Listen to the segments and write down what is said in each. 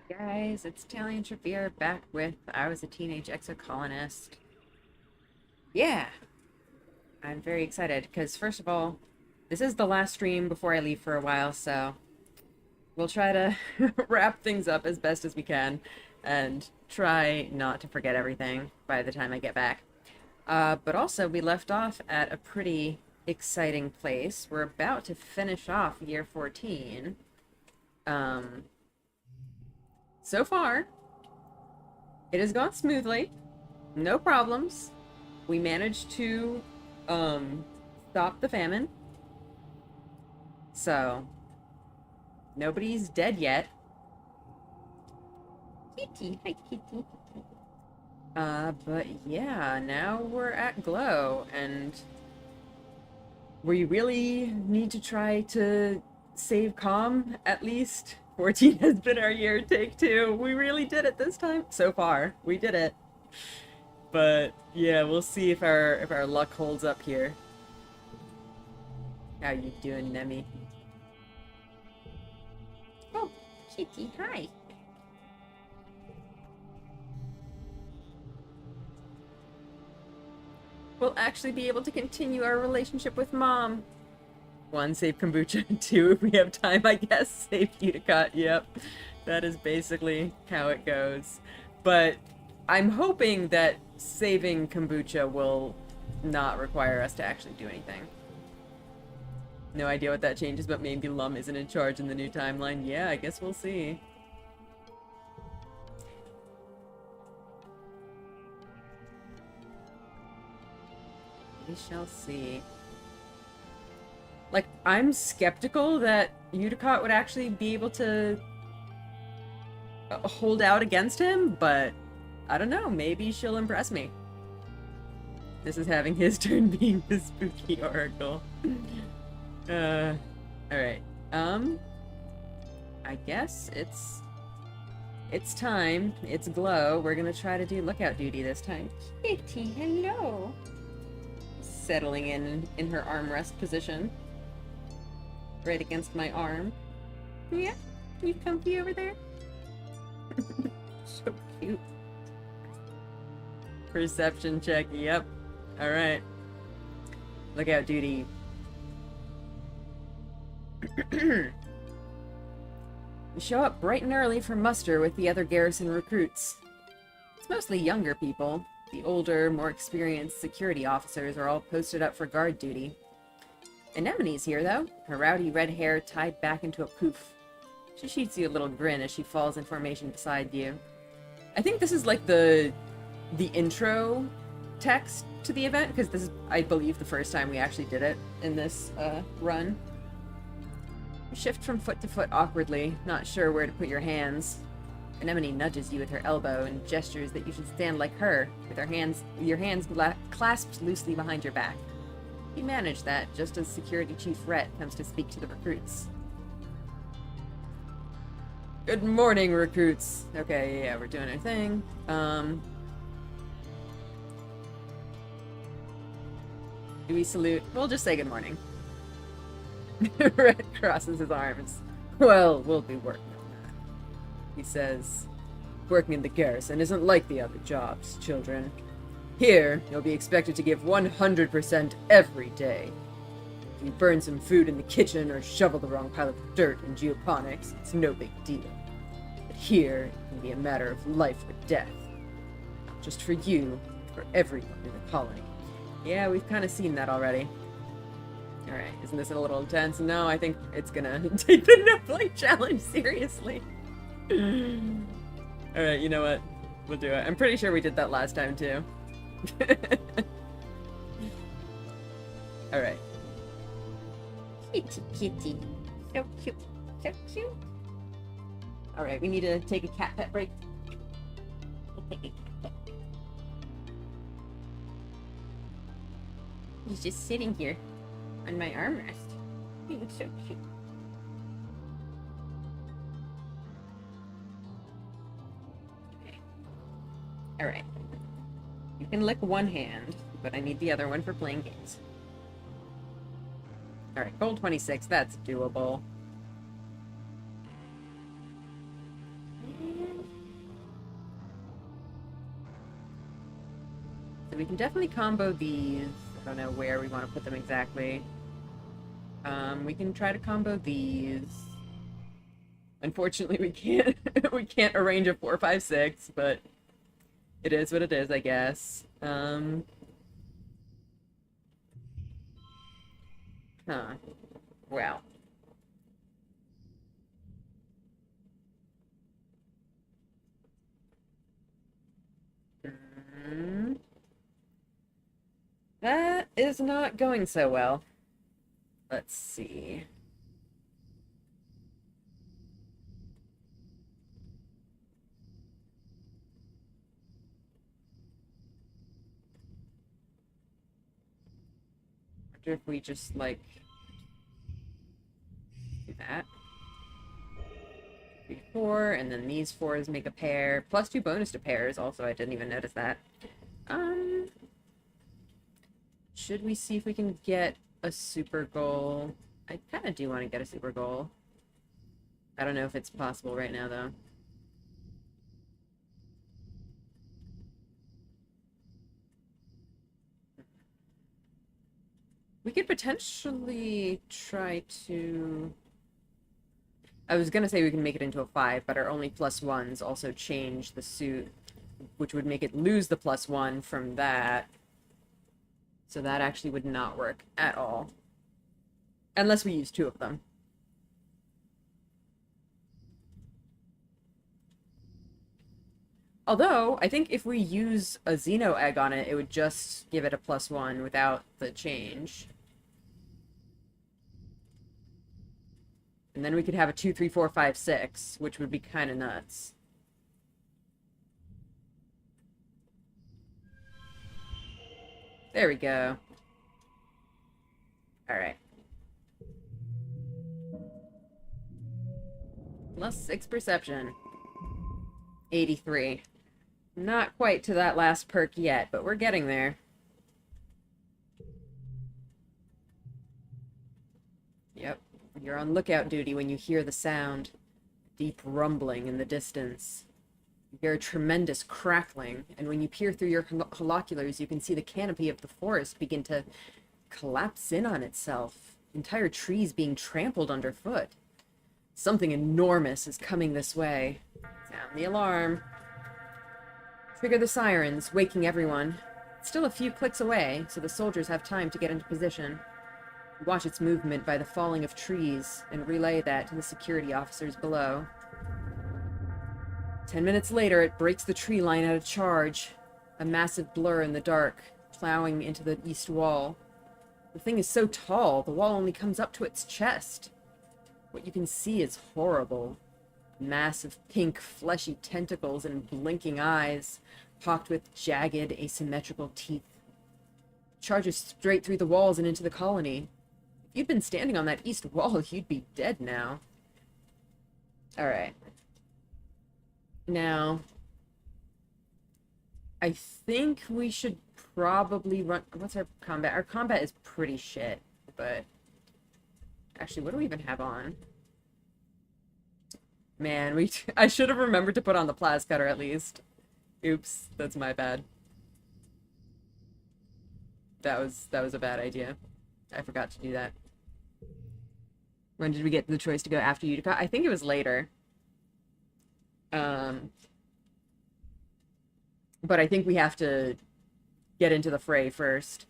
Guys, it's Talien back with I Was a Teenage Exocolonist. Yeah, I'm very excited because, first of all, this is the last stream before I leave for a while, so we'll try to wrap things up as best as we can and try not to forget everything by the time I get back. But also, we left off at a pretty exciting place. We're about to finish off year 14. Um, so far, it has gone smoothly. No problems. We managed to um stop the famine. So nobody's dead yet. Kitty, hi Kitty. But yeah, now we're at Glow, and we really need to try to save calm at least. 14 has been our year, take two. We really did it this time. So far, we did it. But yeah, we'll see if our luck holds up here. How you doing, Nemi? Oh, Kitty, hi. We'll actually be able to continue our relationship with Mom. One, save kombucha. Two, if we have time, I guess, save Utica. Yep, that is basically how it goes. But I'm hoping that saving kombucha will not require us to actually do anything. No idea what that changes, but maybe Lum isn't in charge in the new timeline. Yeah, I guess we'll see. We shall see. Like, I'm skeptical that Utica would actually be able to hold out against him, but I don't know. Maybe she'll impress me. This is having his turn being the spooky oracle. Alright. I guess it's time. It's Glow. We're gonna try to do lookout duty this time. Kitty, hello. Settling in her armrest position. Right against my arm. Yeah? You comfy over there? So cute. Perception check, yep. Alright. Lookout duty. We show up bright and early for muster with the other garrison recruits. It's mostly younger people. The older, more experienced security officers are all posted up for guard duty. Anemone's here, though, her rowdy red hair tied back into a poof. She shoots you a little grin as she falls in formation beside you. I think this is like the intro text to the event, because this is, I believe, the first time we actually did it in this run. You shift from foot to foot awkwardly, not sure where to put your hands. Anemone nudges you with her elbow and gestures that you should stand like her, with your hands clasped loosely behind your back. You manage that just as Security Chief Rhett comes to speak to the recruits. Good morning, recruits. Okay, yeah, we're doing our thing. Do we salute? We'll just say good morning. Rhett crosses his arms. Well, we'll be working on that. He says, working in the garrison isn't like the other jobs, children. Here, you'll be expected to give 100% every day. If you burn some food in the kitchen or shovel the wrong pile of dirt in geoponics, it's no big deal. But here, it can be a matter of life or death. Not just for you, but for everyone in the colony. Yeah, we've kind of seen that already. Alright, isn't this a little intense? No, I think it's gonna take the no-flight challenge seriously. Alright, you know what? We'll do it. I'm pretty sure we did that last time, too. Alright. Kitty, kitty. So cute. So cute. Alright, we need to take a cat pet break. He's just sitting here on my armrest. He looks so cute. Okay. Alright. You can lick one hand, but I need the other one for playing games. Alright, goal 26, that's doable. So we can definitely combo these. I don't know where we want to put them exactly. We can try to combo these. Unfortunately, we can't we can't arrange a 4, 5, 6, but it is what it is, I guess. Huh. Wow. Hmm. That is not going so well. Let's see. I wonder if we just, like, do that. 3, 4, and then these 4s make a pair. Plus 2 bonus to pairs, also, I didn't even notice that. Um, should we see if we can get a super goal? I kind of do want to get a super goal. I don't know if it's possible right now, though. We could potentially try to... I was gonna say we can make it into a 5, but our only +1s also change the suit, which would make it lose the +1 from that. So that actually would not work at all. Unless we use 2 of them. Although, I think if we use a Xeno egg on it, it would just give it a +1 without the change. And then we could have a 2, 3, 4, 5, 6, which would be kind of nuts. There we go. Alright. +6 perception. 83. Not quite to that last perk yet, but we're getting there. Yep. You're on lookout duty when you hear the sound. Deep rumbling in the distance. You hear a tremendous crackling, and when you peer through your holoculars, you can see the canopy of the forest begin to collapse in on itself. Entire trees being trampled underfoot. Something enormous is coming this way. Sound the alarm. Trigger the sirens, waking everyone. It's still a few clicks away, so the soldiers have time to get into position. Watch its movement by the falling of trees, and relay that to the security officers below. 10 minutes later, it breaks the tree line at a charge. A massive blur in the dark, plowing into the east wall. The thing is so tall, the wall only comes up to its chest. What you can see is horrible. Massive pink, fleshy tentacles and blinking eyes, pocked with jagged, asymmetrical teeth. Charges straight through the walls and into the colony. If you'd been standing on that east wall, you'd be dead now. Alright. Now, I think we should probably run... What's our combat? Our combat is pretty shit, but... Actually, what do we even have on? Man, I should have remembered to put on the plas cutter at least. Oops, that's my bad. That was a bad idea. I forgot to do that. When did we get the choice to go after Utica? I think it was later. But I think we have to get into the fray first.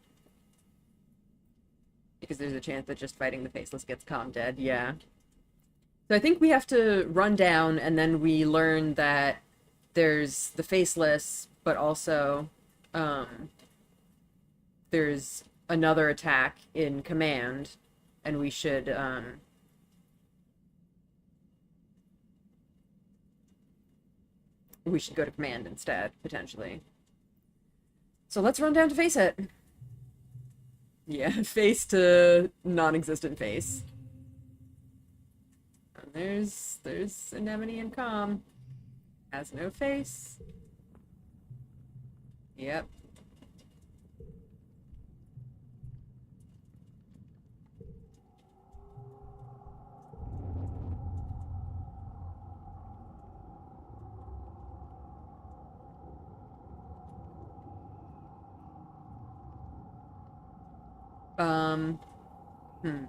Because there's a chance that just fighting the Faceless gets calm dead, yeah. So I think we have to run down, and then we learn that there's the Faceless, but also there's another attack in command, and we should go to command instead, potentially. So let's run down to face it. Yeah, face to non-existent face. And there's Anemone and Calm. Has no face. Yep. Hmm.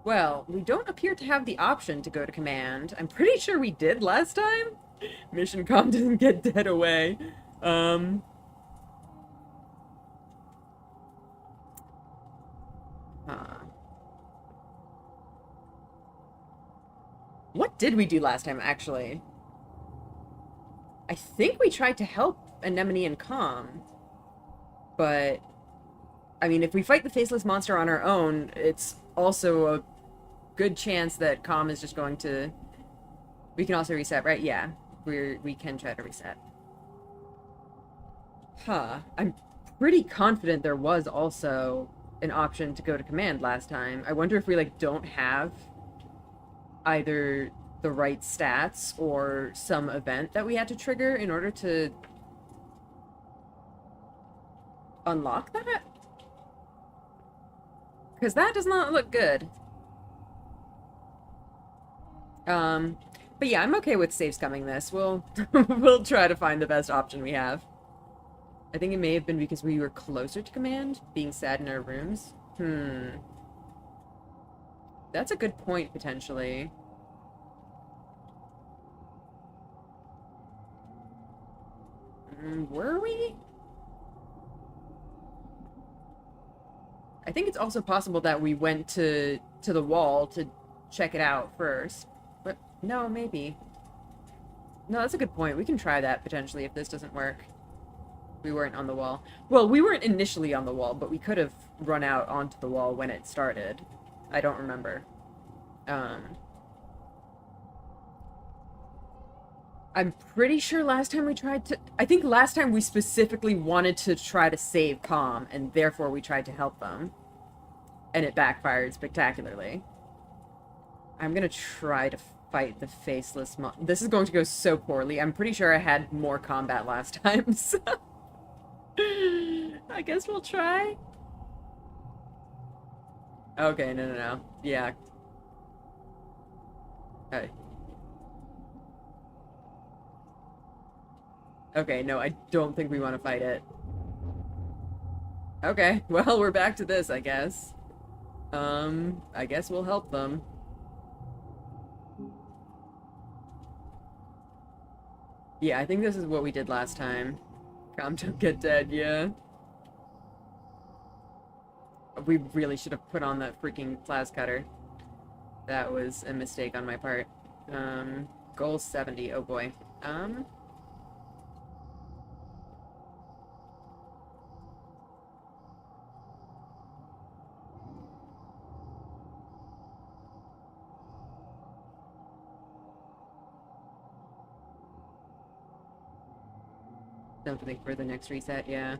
Well, we don't appear to have the option to go to command. I'm pretty sure we did last time. Mission comm didn't get dead away. Um... Huh. What did we do last time, actually? I think we tried to help Anemone and Calm. But, I mean, if we fight the Faceless Monster on our own, it's also a good chance that Calm is just going to... We can also reset, right? Yeah. We can try to reset. Huh. I'm pretty confident there was also an option to go to command last time. I wonder if we, like, don't have either the right stats or some event that we had to trigger in order to unlock that? Because that does not look good. But yeah, I'm okay with save scumming this. We'll we'll try to find the best option we have. I think it may have been because we were closer to command, being sad in our rooms. That's a good point, potentially. Were we? I think it's also possible that we went to the wall to check it out first. But no, maybe. No, that's a good point. We can try that potentially if this doesn't work. We weren't on the wall. Well, we weren't initially on the wall, but we could have run out onto the wall when it started. I don't remember. I'm pretty sure last time we tried to... I think last time we specifically wanted to try to save Calm, and therefore we tried to help them. And it backfired spectacularly. I'm gonna try to fight the Faceless Mon... This is going to go so poorly. I'm pretty sure I had more combat last time, so... I guess we'll try. Okay, no. Yeah. Hey. Okay, no, I don't think we want to fight it. Okay, well, we're back to this, I guess. I guess we'll help them. Yeah, I think this is what we did last time. Calm, don't get dead, yeah. We really should have put on that freaking plas cutter. That was a mistake on my part. Goal 70, oh boy. Don't think for the next reset, yeah.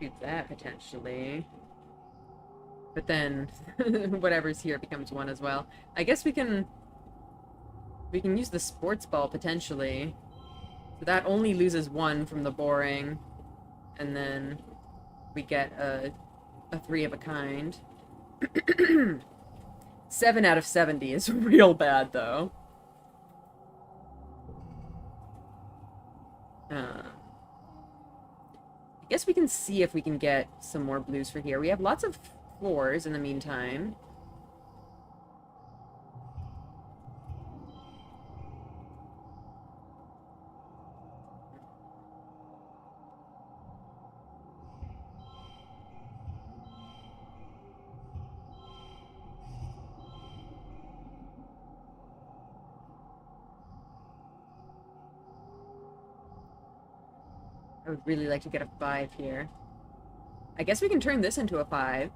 Do that, potentially. But then, whatever's here becomes one as well. I guess we can use the sports ball, potentially. So that only loses one from the boring. And then we get a 3 of a kind. 7 out of 70 is real bad, though. I guess we can see if we can get some more blues for here. We have lots of 4s in the meantime. I would really like to get a 5 here. I guess we can turn this into a 5.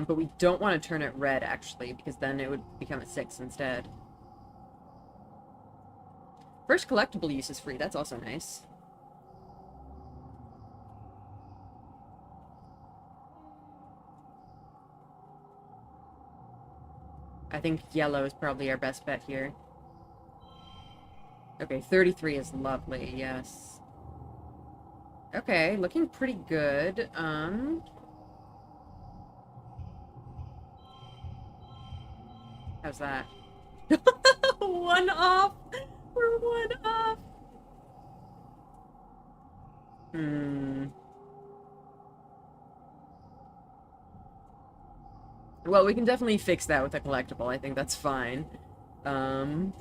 But we don't want to turn it red, actually, because then it would become a 6 instead. First collectible use is free. That's also nice. I think yellow is probably our best bet here. Okay, 33 is lovely, yes. Okay, looking pretty good. How's that? 1 off! We're one up. Hmm. Well, we can definitely fix that with a collectible. I think that's fine. Um...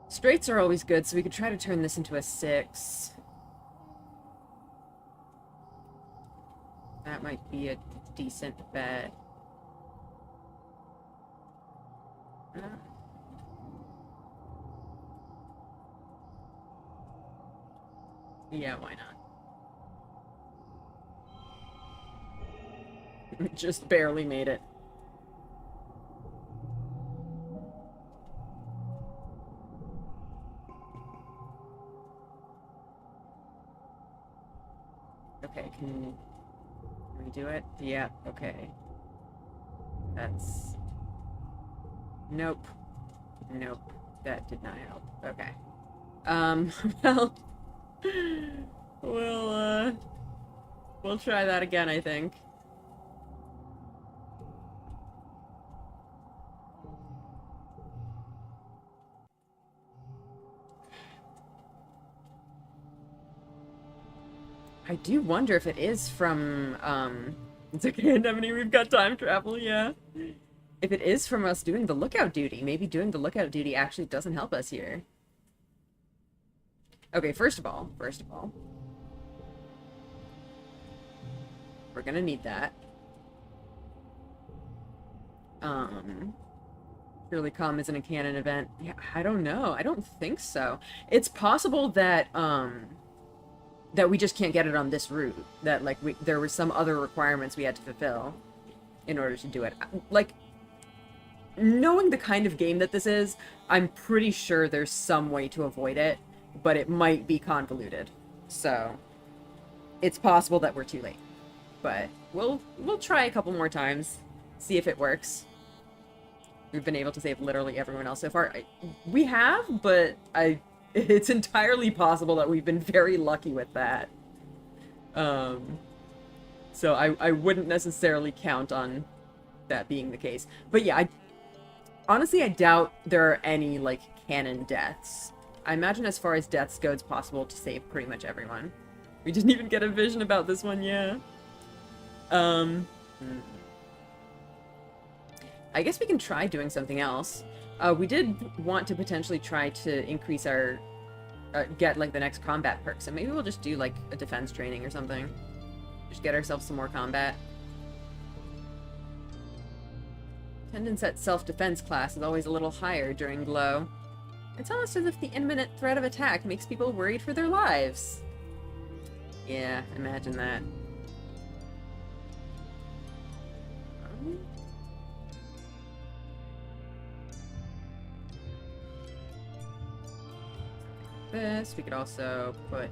Straights are always good, so we could try to turn this into a 6. That might be a decent bet. Yeah, why not? Just barely made it. Okay, can we do it? Yeah, okay. That's... Nope. Nope. That did not help. Okay. Well... We'll try that again, I think. I do wonder if it is from, it's okay, Anemone, we've got time travel, yeah. If it is from us doing the lookout duty, maybe doing the lookout duty actually doesn't help us here. Okay, first of all, we're gonna need that. Purely Calm isn't a canon event. Yeah, I don't know. I don't think so. It's possible that, that we just can't get it on this route. That, like, there were some other requirements we had to fulfill in order to do it. Like, knowing the kind of game that this is, I'm pretty sure there's some way to avoid it, but it might be convoluted. So, it's possible that we're too late. But we'll try a couple more times, see if it works. We've been able to save literally everyone else so far. We have, but it's entirely possible that we've been very lucky with that. So I wouldn't necessarily count on that being the case. But yeah, honestly, I doubt there are any, like, canon deaths. I imagine as far as deaths go, it's possible to save pretty much everyone. We didn't even get a vision about this one, yeah. I guess we can try doing something else. We did want to potentially try to increase our... get, like, the next combat perk, so maybe we'll just do, like, a defense training or something. Just get ourselves some more combat. Attendance at self-defense class is always a little higher during Glow. It's almost as if the imminent threat of attack makes people worried for their lives. Yeah, imagine that. This, we could also put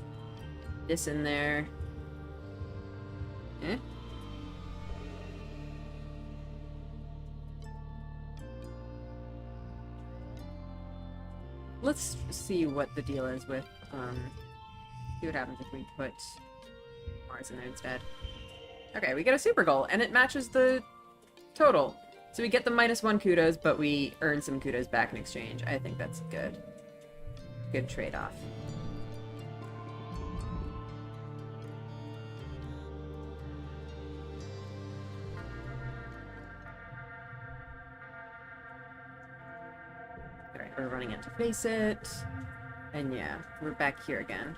this in there. Eh? Let's see what the deal is with, see what happens if we put Mars in there instead. Okay, we get a super goal, and it matches the total. So we get the -1 kudos, but we earn some kudos back in exchange. I think that's good. Good trade-off. Alright, we're running in to face it. And yeah, we're back here again.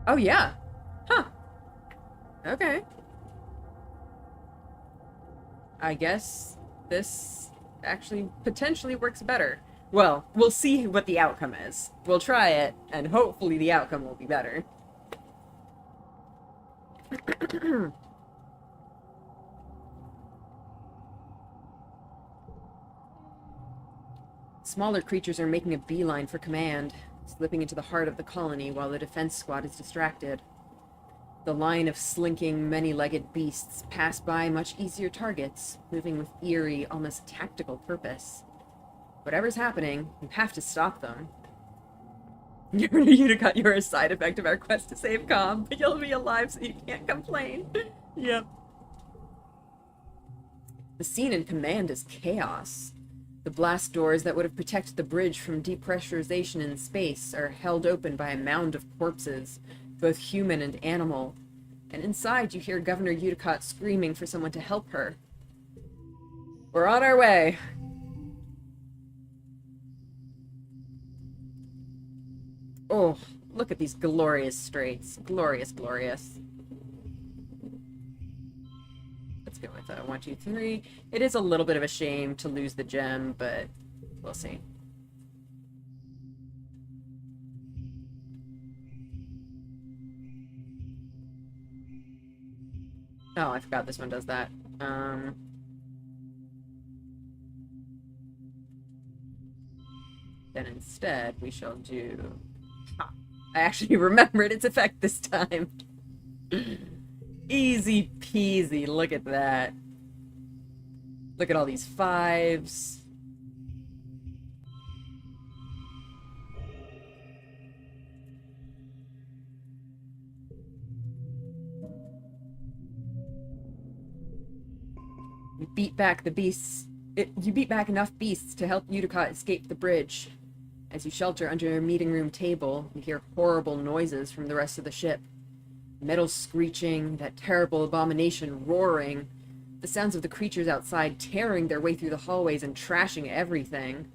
Oh yeah! Huh. Okay. I guess this actually potentially works better. Well, we'll see what the outcome is. We'll try it, and hopefully the outcome will be better. Smaller creatures are making a beeline for command, slipping into the heart of the colony while the defense squad is distracted. The line of slinking, many-legged beasts pass by much easier targets, moving with eerie, almost tactical purpose. Whatever's happening, you have to stop them. You're a side effect of our quest to save Calm, but you'll be alive so you can't complain. Yep. The scene in Command is chaos. The blast doors that would have protected the bridge from depressurization in space are held open by a mound of corpses, both human and animal. And inside you hear Governor Udicott screaming for someone to help her. We're on our way. Oh, look at these glorious straits. Glorious, glorious. Let's go with 1, 2, 3. It is a little bit of a shame to lose the gem, but we'll see. Oh, I forgot this one does that. Then instead, we shall do... Ha! I actually remembered its effect this time. Easy peasy, look at that. Look at all these 5s. You beat back the beasts. You beat back enough beasts to help Udicott escape the bridge. As you shelter under a meeting room table, you hear horrible noises from the rest of the ship. Metal screeching, that terrible abomination roaring, the sounds of the creatures outside tearing their way through the hallways and trashing everything.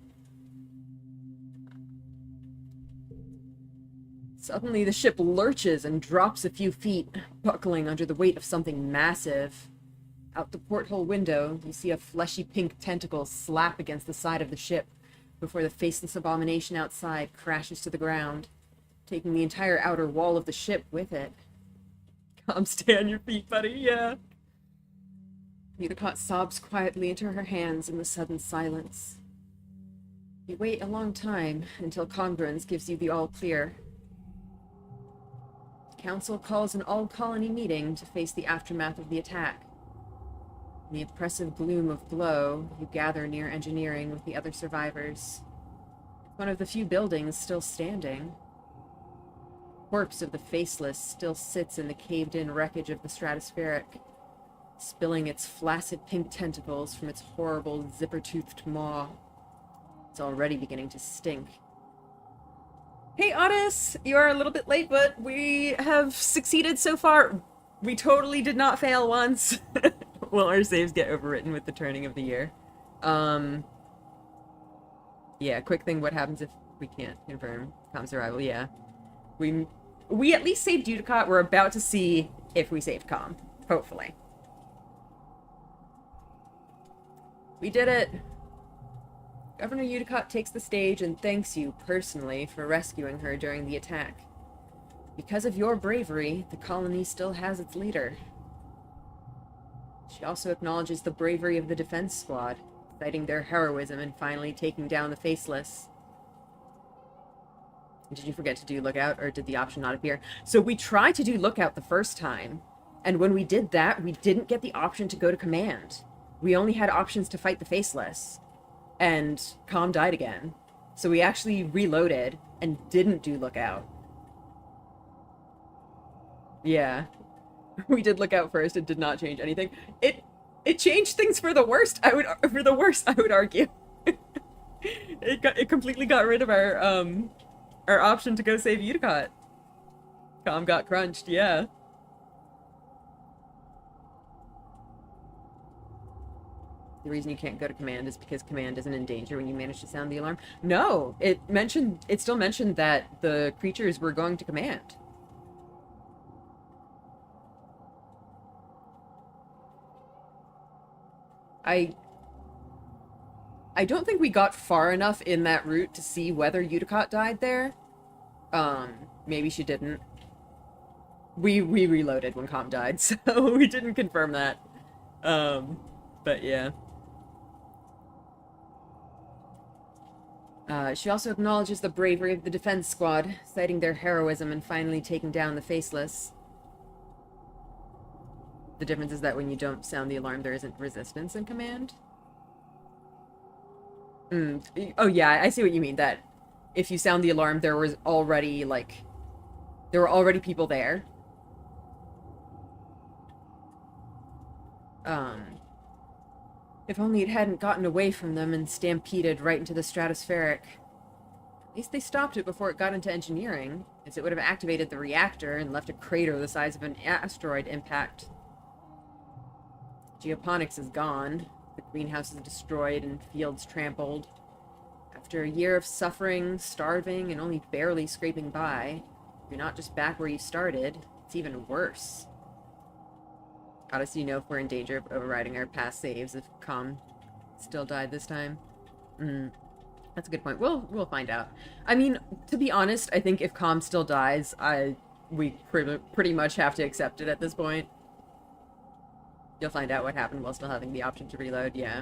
Suddenly the ship lurches and drops a few feet, buckling under the weight of something massive. Out the porthole window, you see a fleshy pink tentacle slap against the side of the ship before the faceless abomination outside crashes to the ground, taking the entire outer wall of the ship with it. Come, stay on your feet, buddy, yeah. Udicott sobs quietly into her hands in the sudden silence. You wait a long time until Congruence gives you the all-clear. Council calls an all-colony meeting to face the aftermath of the attack. In the oppressive gloom of Glow, you gather near engineering with the other survivors. One of the few buildings still standing. The corpse of the Faceless still sits in the caved-in wreckage of the stratospheric, spilling its flaccid pink tentacles from its horrible zipper-toothed maw. It's already beginning to stink. Hey, Otis! You are a little bit late, but we have succeeded so far. We totally did not fail once. Will our saves get overwritten with the turning of the year? Yeah, quick thing, what happens if we can't confirm Com's arrival? Yeah. We at least saved Udicott. We're about to see if we saved Com. Hopefully. We did it! Governor Udicott takes the stage and thanks you personally for rescuing her during the attack. Because of your bravery, the colony still has its leader. She also acknowledges the bravery of the defense squad, citing their heroism in finally taking down the Faceless. Did you forget to do Lookout, or did the option not appear? So we tried to do Lookout the first time, and when we did that, we didn't get the option to go to Command. We only had options to fight the Faceless, and Com died again. So we actually reloaded and didn't do Lookout. Yeah. We did Lookout first. It did not change anything. It changed things for the worst. I would argue. It completely got rid of our option to go save Udicott. Com got crunched. Yeah. The reason you can't go to Command is because Command isn't in danger when you manage to sound the alarm. No, it still mentioned that the creatures were going to Command. I don't think we got far enough in that route to see whether Udicott died there. Maybe she didn't. We reloaded when Com died, so we didn't confirm that. But yeah. She also acknowledges the bravery of the defense squad, citing their heroism in finally taking down the Faceless. The difference is that when you don't sound the alarm, there isn't resistance in command. Oh yeah, I see what you mean. That if you sound the alarm, there was already, like, there were already people there. Um, if only it hadn't gotten away from them and stampeded right into the stratospheric. At least they stopped it before it got into engineering, as it would have activated the reactor and left a crater the size of an asteroid impact. Geoponics is gone. The greenhouse is destroyed and fields trampled. After a year of suffering, starving, and only barely scraping by, you're not just back where you started, it's even worse. How does he know if we're in danger of overriding our past saves if Com still died this time? That's a good point. We'll find out. I mean, to be honest, I think if Com still dies, we pretty much have to accept it at this point. You'll find out what happened while still having the option to reload, yeah.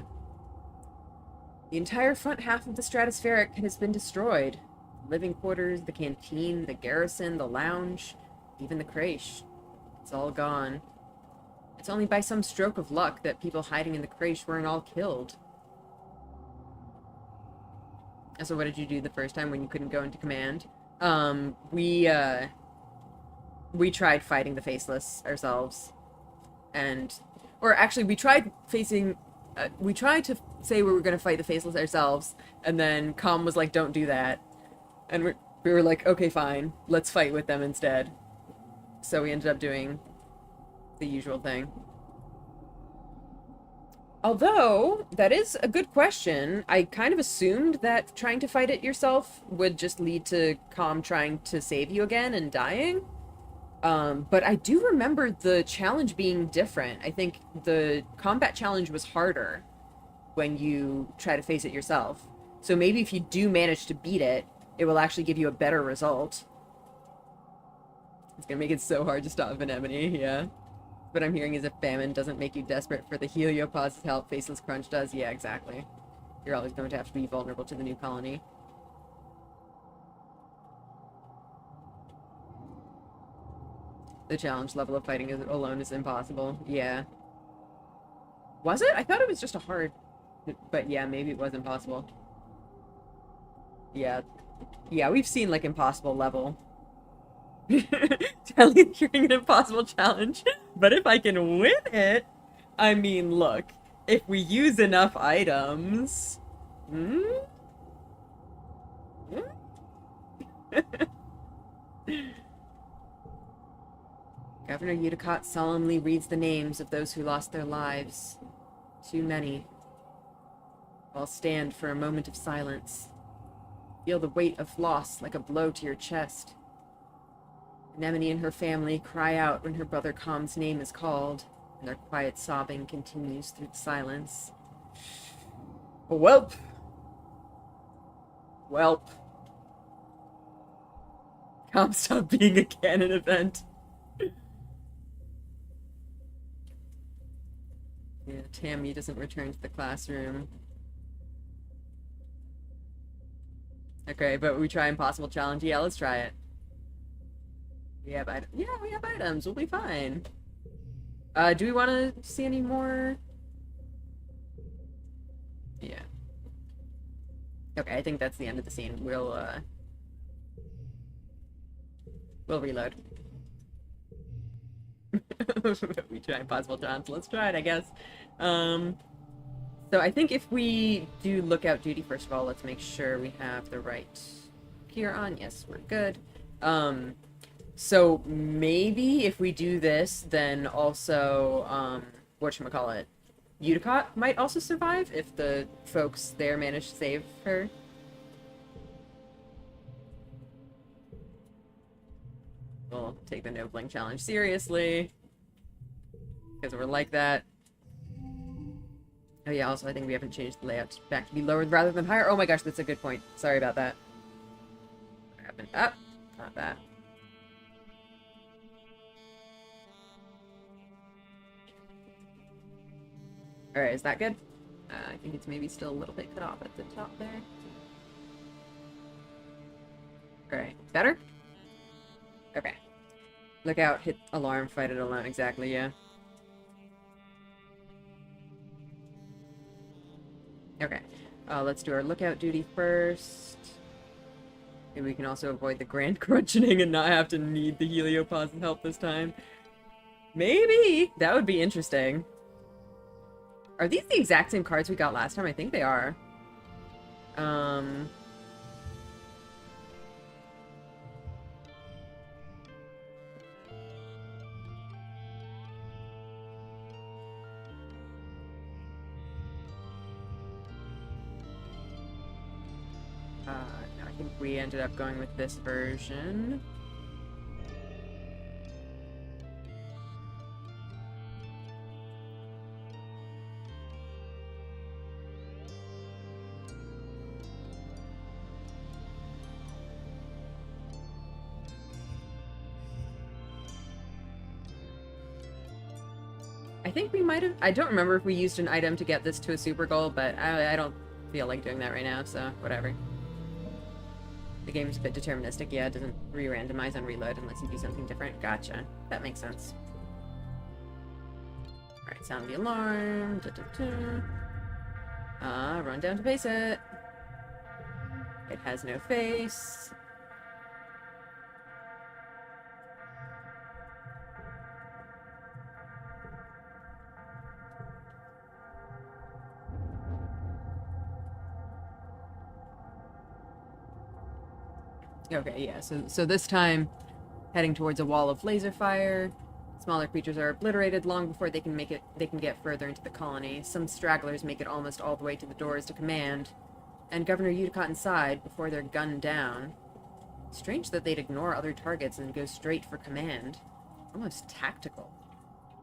The entire front half of the stratospheric has been destroyed. The living quarters, the canteen, the garrison, the lounge, even the creche. It's all gone. It's only by some stroke of luck that people hiding in the creche weren't all killed. So what did you do the first time when you couldn't go into command? We tried fighting the Faceless ourselves. Or actually, we tried to say we were going to fight the Faceless ourselves, and then Com was like, don't do that. And we were like, okay, fine, let's fight with them instead. So we ended up doing the usual thing. Although, that is a good question. I kind of assumed that trying to fight it yourself would just lead to Com trying to save you again and dying. But I do remember the challenge being different. I think the combat challenge was harder when you try to face it yourself. So maybe if you do manage to beat it, it will actually give you a better result. It's gonna make it so hard to stop Anemone, yeah. What I'm hearing is if famine doesn't make you desperate for the Heliopause's help, Faceless Crunch does. Yeah, exactly. You're always going to have to be vulnerable to the new colony. The challenge level of fighting alone is impossible. Yeah. Was it? I thought it was just a hard... But yeah, maybe it was impossible. Yeah. Yeah, we've seen, like, impossible level. Talien carrying an impossible challenge. But if I can win it... I mean, look. If we use enough items... Governor Udicott solemnly reads the names of those who lost their lives. Too many. I'll stand for a moment of silence. Feel the weight of loss like a blow to your chest. Anemone and her family cry out when her brother Com's name is called, and their quiet sobbing continues through the silence. Welp! Welp. Com stop being a canon event. Yeah, Tammy doesn't return to the classroom. Okay, but we try impossible challenge. Yeah, let's try it. We have items. Yeah, we have items. We'll be fine. Do we want to see any more? Yeah. Okay, I think that's the end of the scene. We'll reload. We try impossible challenge. Let's try it, I guess. So I think if we do lookout duty, first of all, let's make sure we have the right gear on. Yes, we're good. So maybe if we do this, then also, whatchamacallit, Udicott might also survive if the folks there manage to save her. We'll take the no blink challenge seriously. Because we're like that. Oh yeah, also I think we haven't changed the layout back to be lowered rather than higher. Oh my gosh, that's a good point. Sorry about that. What happened? Ah, not that. Alright, is that good? I think it's maybe still a little bit cut off at the top there. Alright, better? Okay. Look out, hit alarm, fight it alone, exactly, yeah. Let's do our lookout duty first. Maybe we can also avoid the grand crunching and not have to need the heliopause help this time. Maybe! That would be interesting. Are these the exact same cards we got last time? I think they are. I think we ended up going with this version. I think we might have... I don't remember if we used an item to get this to a super goal, but I don't feel like doing that right now, so whatever. The game's a bit deterministic. Yeah, it doesn't re-randomize on reload unless you do something different. Gotcha. That makes sense. Alright, sound the alarm. Run down to face it. It has no face. Okay, yeah, so this time, heading towards a wall of laser fire. Smaller creatures are obliterated long before they can get further into the colony. Some stragglers make it almost all the way to the doors to command, and Governor Udicott inside before they're gunned down. Strange that they'd ignore other targets and go straight for command. Almost tactical.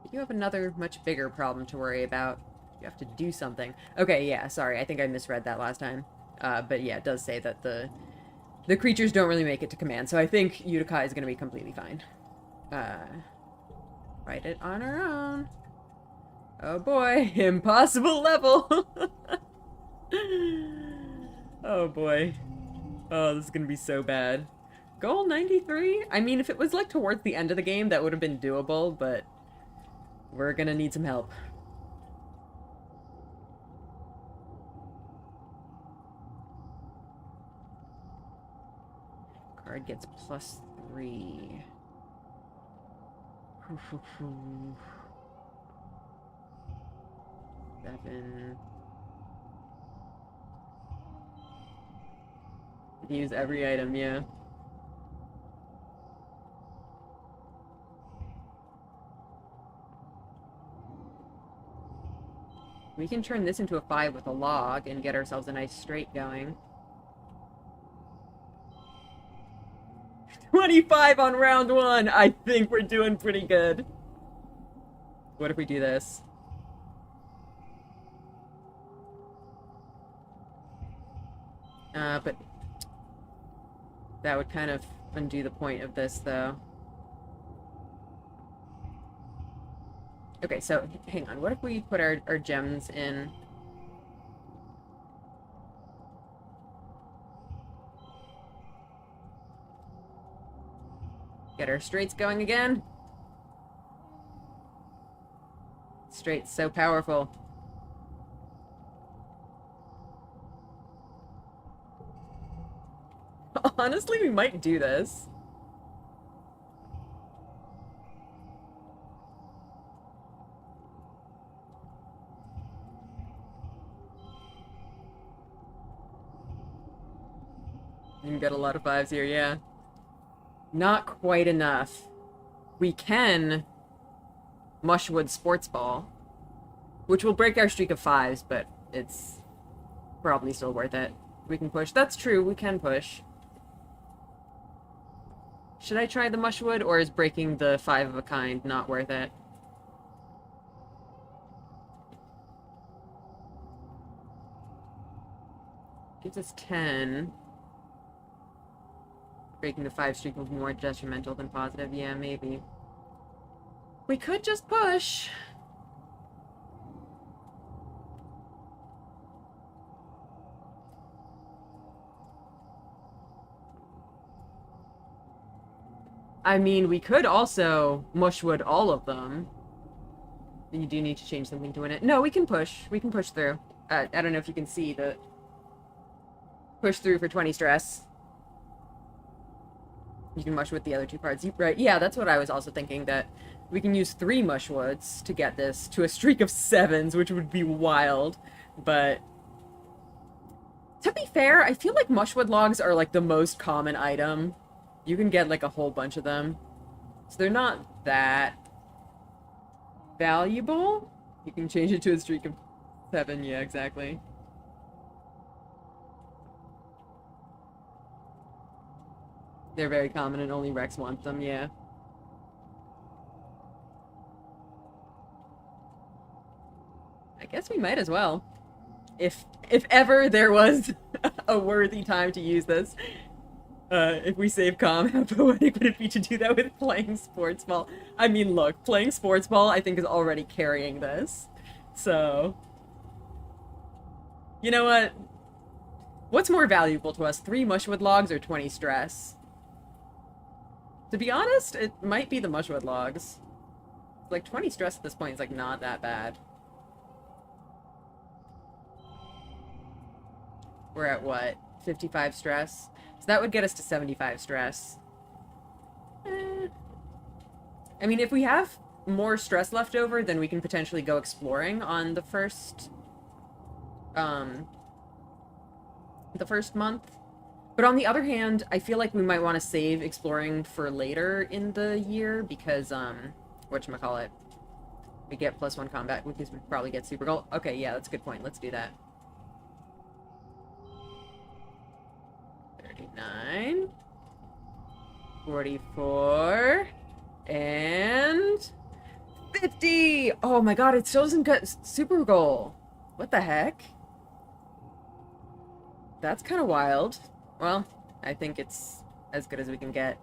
But you have another, much bigger problem to worry about. You have to do something. Okay, yeah, sorry, I think I misread that last time. But yeah, it does say that the creatures don't really make it to command, so I think Utica is going to be completely fine. Fight it on our own. Oh boy, impossible level! Oh boy. Oh, this is going to be so bad. Goal 93? I mean, if it was like towards the end of the game, that would have been doable, but we're going to need some help. Card gets +3. 7. Use every item, yeah. We can turn this into a 5 with a log and get ourselves a nice straight going. 25 on round 1! I think we're doing pretty good. What if we do this? But that would kind of undo the point of this, though. Okay, so hang on. What if we put our gems in? Get our straights going again. Straight's so powerful. Honestly, we might do this. You can get a lot of 5s here, yeah. Not quite enough. We can Mushwood Sports Ball, which will break our streak of 5s, but it's probably still worth it. We can push. That's true, we can push. Should I try the Mushwood, or is breaking the 5 of a kind not worth it? Gives us 10. Breaking the 5 streak was more detrimental than positive. Yeah, maybe. We could just push. I mean, we could also Mushwood all of them. You do need to change something to win it. No, we can push. We can push through. I don't know if you can see the Push through for 20 stress. You can mush with the other two parts. Right, yeah, that's what I was also thinking, that we can use 3 mushwoods to get this to a streak of 7s, which would be wild. But to be fair, I feel like mushwood logs are like the most common item. You can get like a whole bunch of them. So they're not that valuable. You can change it to a streak of 7, yeah, exactly. They're very common and only Rex wants them, yeah. I guess we might as well. If ever there was a worthy time to use this. If we save calm, how poetic would it be to do that with playing sports ball? I mean, look, playing sports ball I think is already carrying this. So, you know what? What's more valuable to us, 3 mushwood logs or 20 stress? To be honest, it might be the mushwood logs. Like, 20 stress at this point is, like, not that bad. We're at what? 55 stress? So that would get us to 75 stress. I mean, if we have more stress left over, then we can potentially go exploring on the first month. But on the other hand, I feel like we might want to save exploring for later in the year because, whatchamacallit, we get +1 combat because we probably get super gold. Okay, yeah, that's a good point. Let's do that. 39, 44, and 50! Oh my god, it still doesn't get super goal. What the heck? That's kind of wild. Well, I think it's as good as we can get.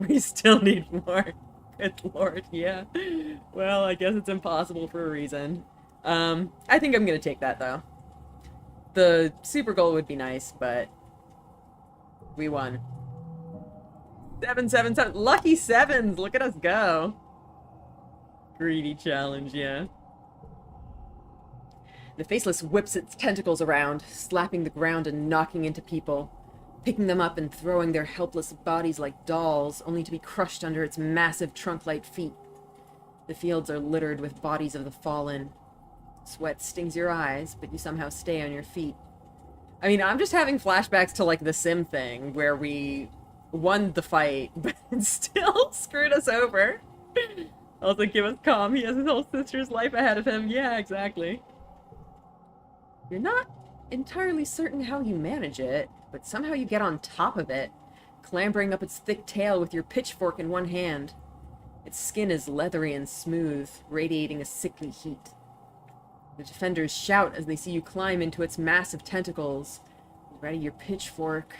We still need more. Good lord, yeah. Well, I guess it's impossible for a reason. I think I'm gonna take that, though. The super goal would be nice, but we won. 777. Lucky 7s! Look at us go. Greedy challenge, yeah. The Faceless whips its tentacles around, slapping the ground and knocking into people, picking them up and throwing their helpless bodies like dolls, only to be crushed under its massive trunk-like feet. The fields are littered with bodies of the fallen. Sweat stings your eyes, but you somehow stay on your feet. I mean, I'm just having flashbacks to, like, the Sim thing, where we won the fight, but it still screwed us over. Also, give us calm. He has his whole sister's life ahead of him. Yeah, exactly. You're not entirely certain how you manage it, but somehow you get on top of it, clambering up its thick tail with your pitchfork in one hand. Its skin is leathery and smooth, radiating a sickly heat. The defenders shout as they see you climb into its massive tentacles. Ready your pitchfork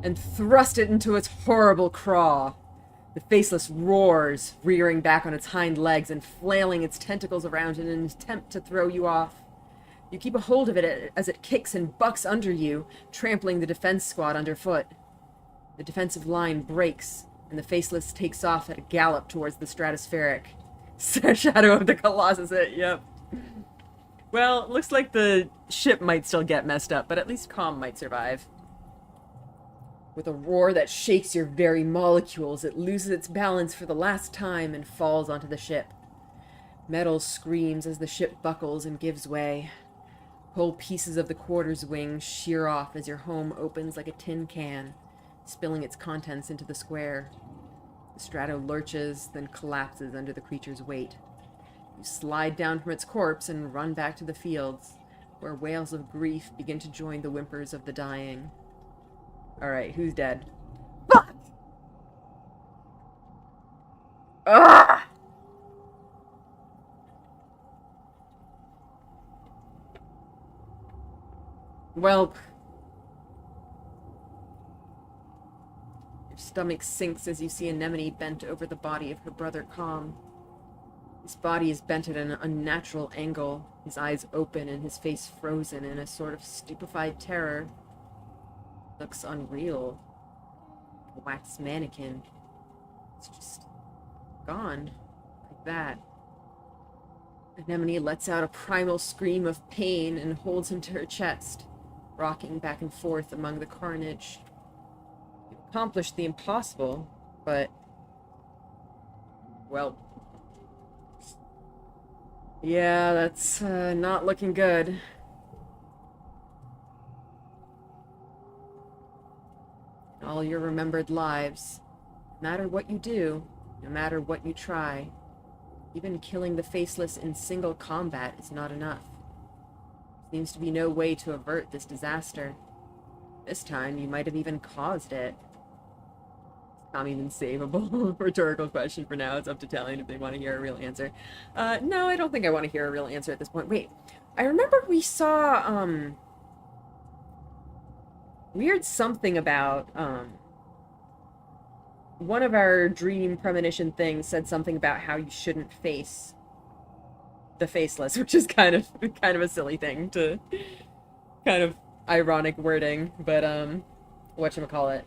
and thrust it into its horrible craw. The Faceless roars, rearing back on its hind legs and flailing its tentacles around in an attempt to throw you off. You keep a hold of it as it kicks and bucks under you, trampling the defense squad underfoot. The defensive line breaks, and the Faceless takes off at a gallop towards the stratospheric. Shadow of the Colossus, yep. Well, looks like the ship might still get messed up, but at least Calm might survive. With a roar that shakes your very molecules, it loses its balance for the last time and falls onto the ship. Metal screams as the ship buckles and gives way. Whole pieces of the quarter's wing shear off as your home opens like a tin can, spilling its contents into the square. The strato lurches, then collapses under the creature's weight. You slide down from its corpse and run back to the fields, where wails of grief begin to join the whimpers of the dying. Alright, who's dead? Fuck! Ugh! Well, your stomach sinks as you see Anemone bent over the body of her brother Calm. His body is bent at an unnatural angle, his eyes open and his face frozen in a sort of stupefied terror. Looks unreal. A wax mannequin. It's just gone. Like that. Anemone lets out a primal scream of pain and holds him to her chest, rocking back and forth among the carnage. You accomplished the impossible, but... well... yeah, that's not looking good. All your remembered lives. No matter what you do, no matter what you try, even killing the Faceless in single combat is not enough. There seems to be no way to avert this disaster. This time, you might have even caused it. It's not even savable. Rhetorical question for now. It's up to Talien if they want to hear a real answer. No, I don't think I want to hear a real answer at this point. Wait, I remember we saw, weird something about, one of our dream premonition things said something about how you shouldn't face the Faceless, which is kind of a silly thing to, kind of ironic wording, but whatchamacallit.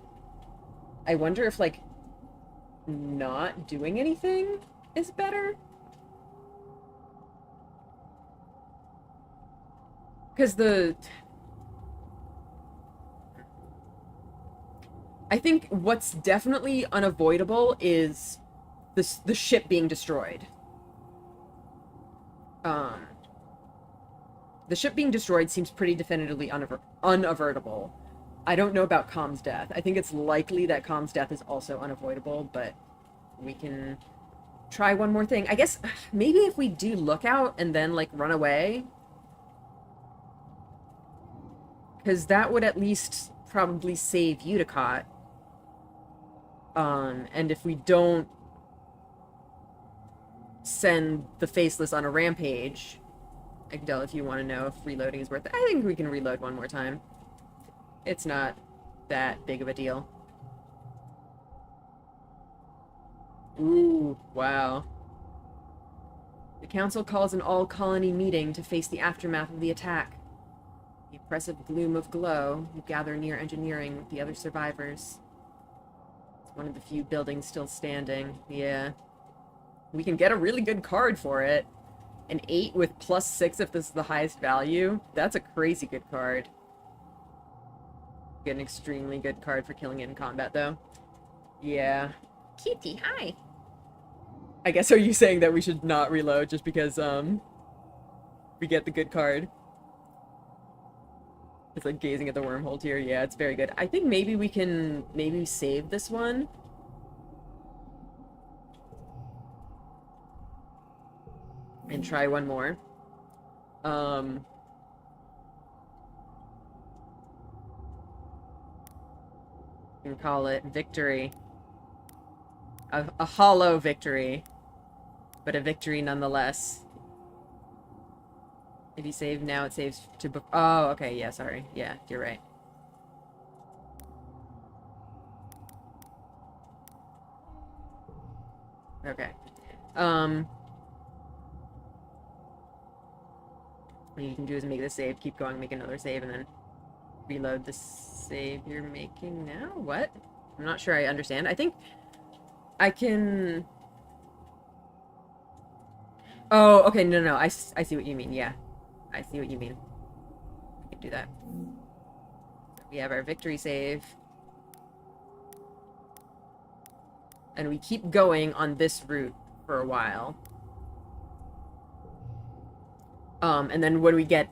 I wonder if, like, not doing anything is better? Because I think what's definitely unavoidable is the ship being destroyed. The ship being destroyed seems pretty definitively unavertable. I don't know about Com's death. I think it's likely that Com's death is also unavoidable, but we can try one more thing. I guess maybe if we do lookout and then, like, run away, because that would at least probably save Uticott. And if we don't send the Faceless on a rampage, I can tell if you want to know if reloading is worth it. I think we can reload one more time. It's not that big of a deal. Ooh, wow. The council calls an all-colony meeting to face the aftermath of the attack. The oppressive gloom of Glow, you gather near engineering with the other survivors. It's one of the few buildings still standing. Yeah. We can get a really good card for it. An 8 with +6 if this is the highest value. That's a crazy good card. Get an extremely good card for killing it in combat, though. Yeah. Kitty, hi! I guess, are you saying that we should not reload just because, we get the good card? It's like gazing at the wormhole here. Yeah, it's very good. I think maybe we can save this one. And try one more. You can call it victory. A hollow victory. But a victory nonetheless. If you save now, it saves to... oh, okay, yeah, sorry. Yeah, you're right. Okay. What you can do is make the save, keep going, make another save, and then reload the save you're making now? What? I'm not sure I understand. I think I can... oh, okay, no, I see what you mean, yeah. I see what you mean. I can do that. We have our victory save. And we keep going on this route for a while. And then when we get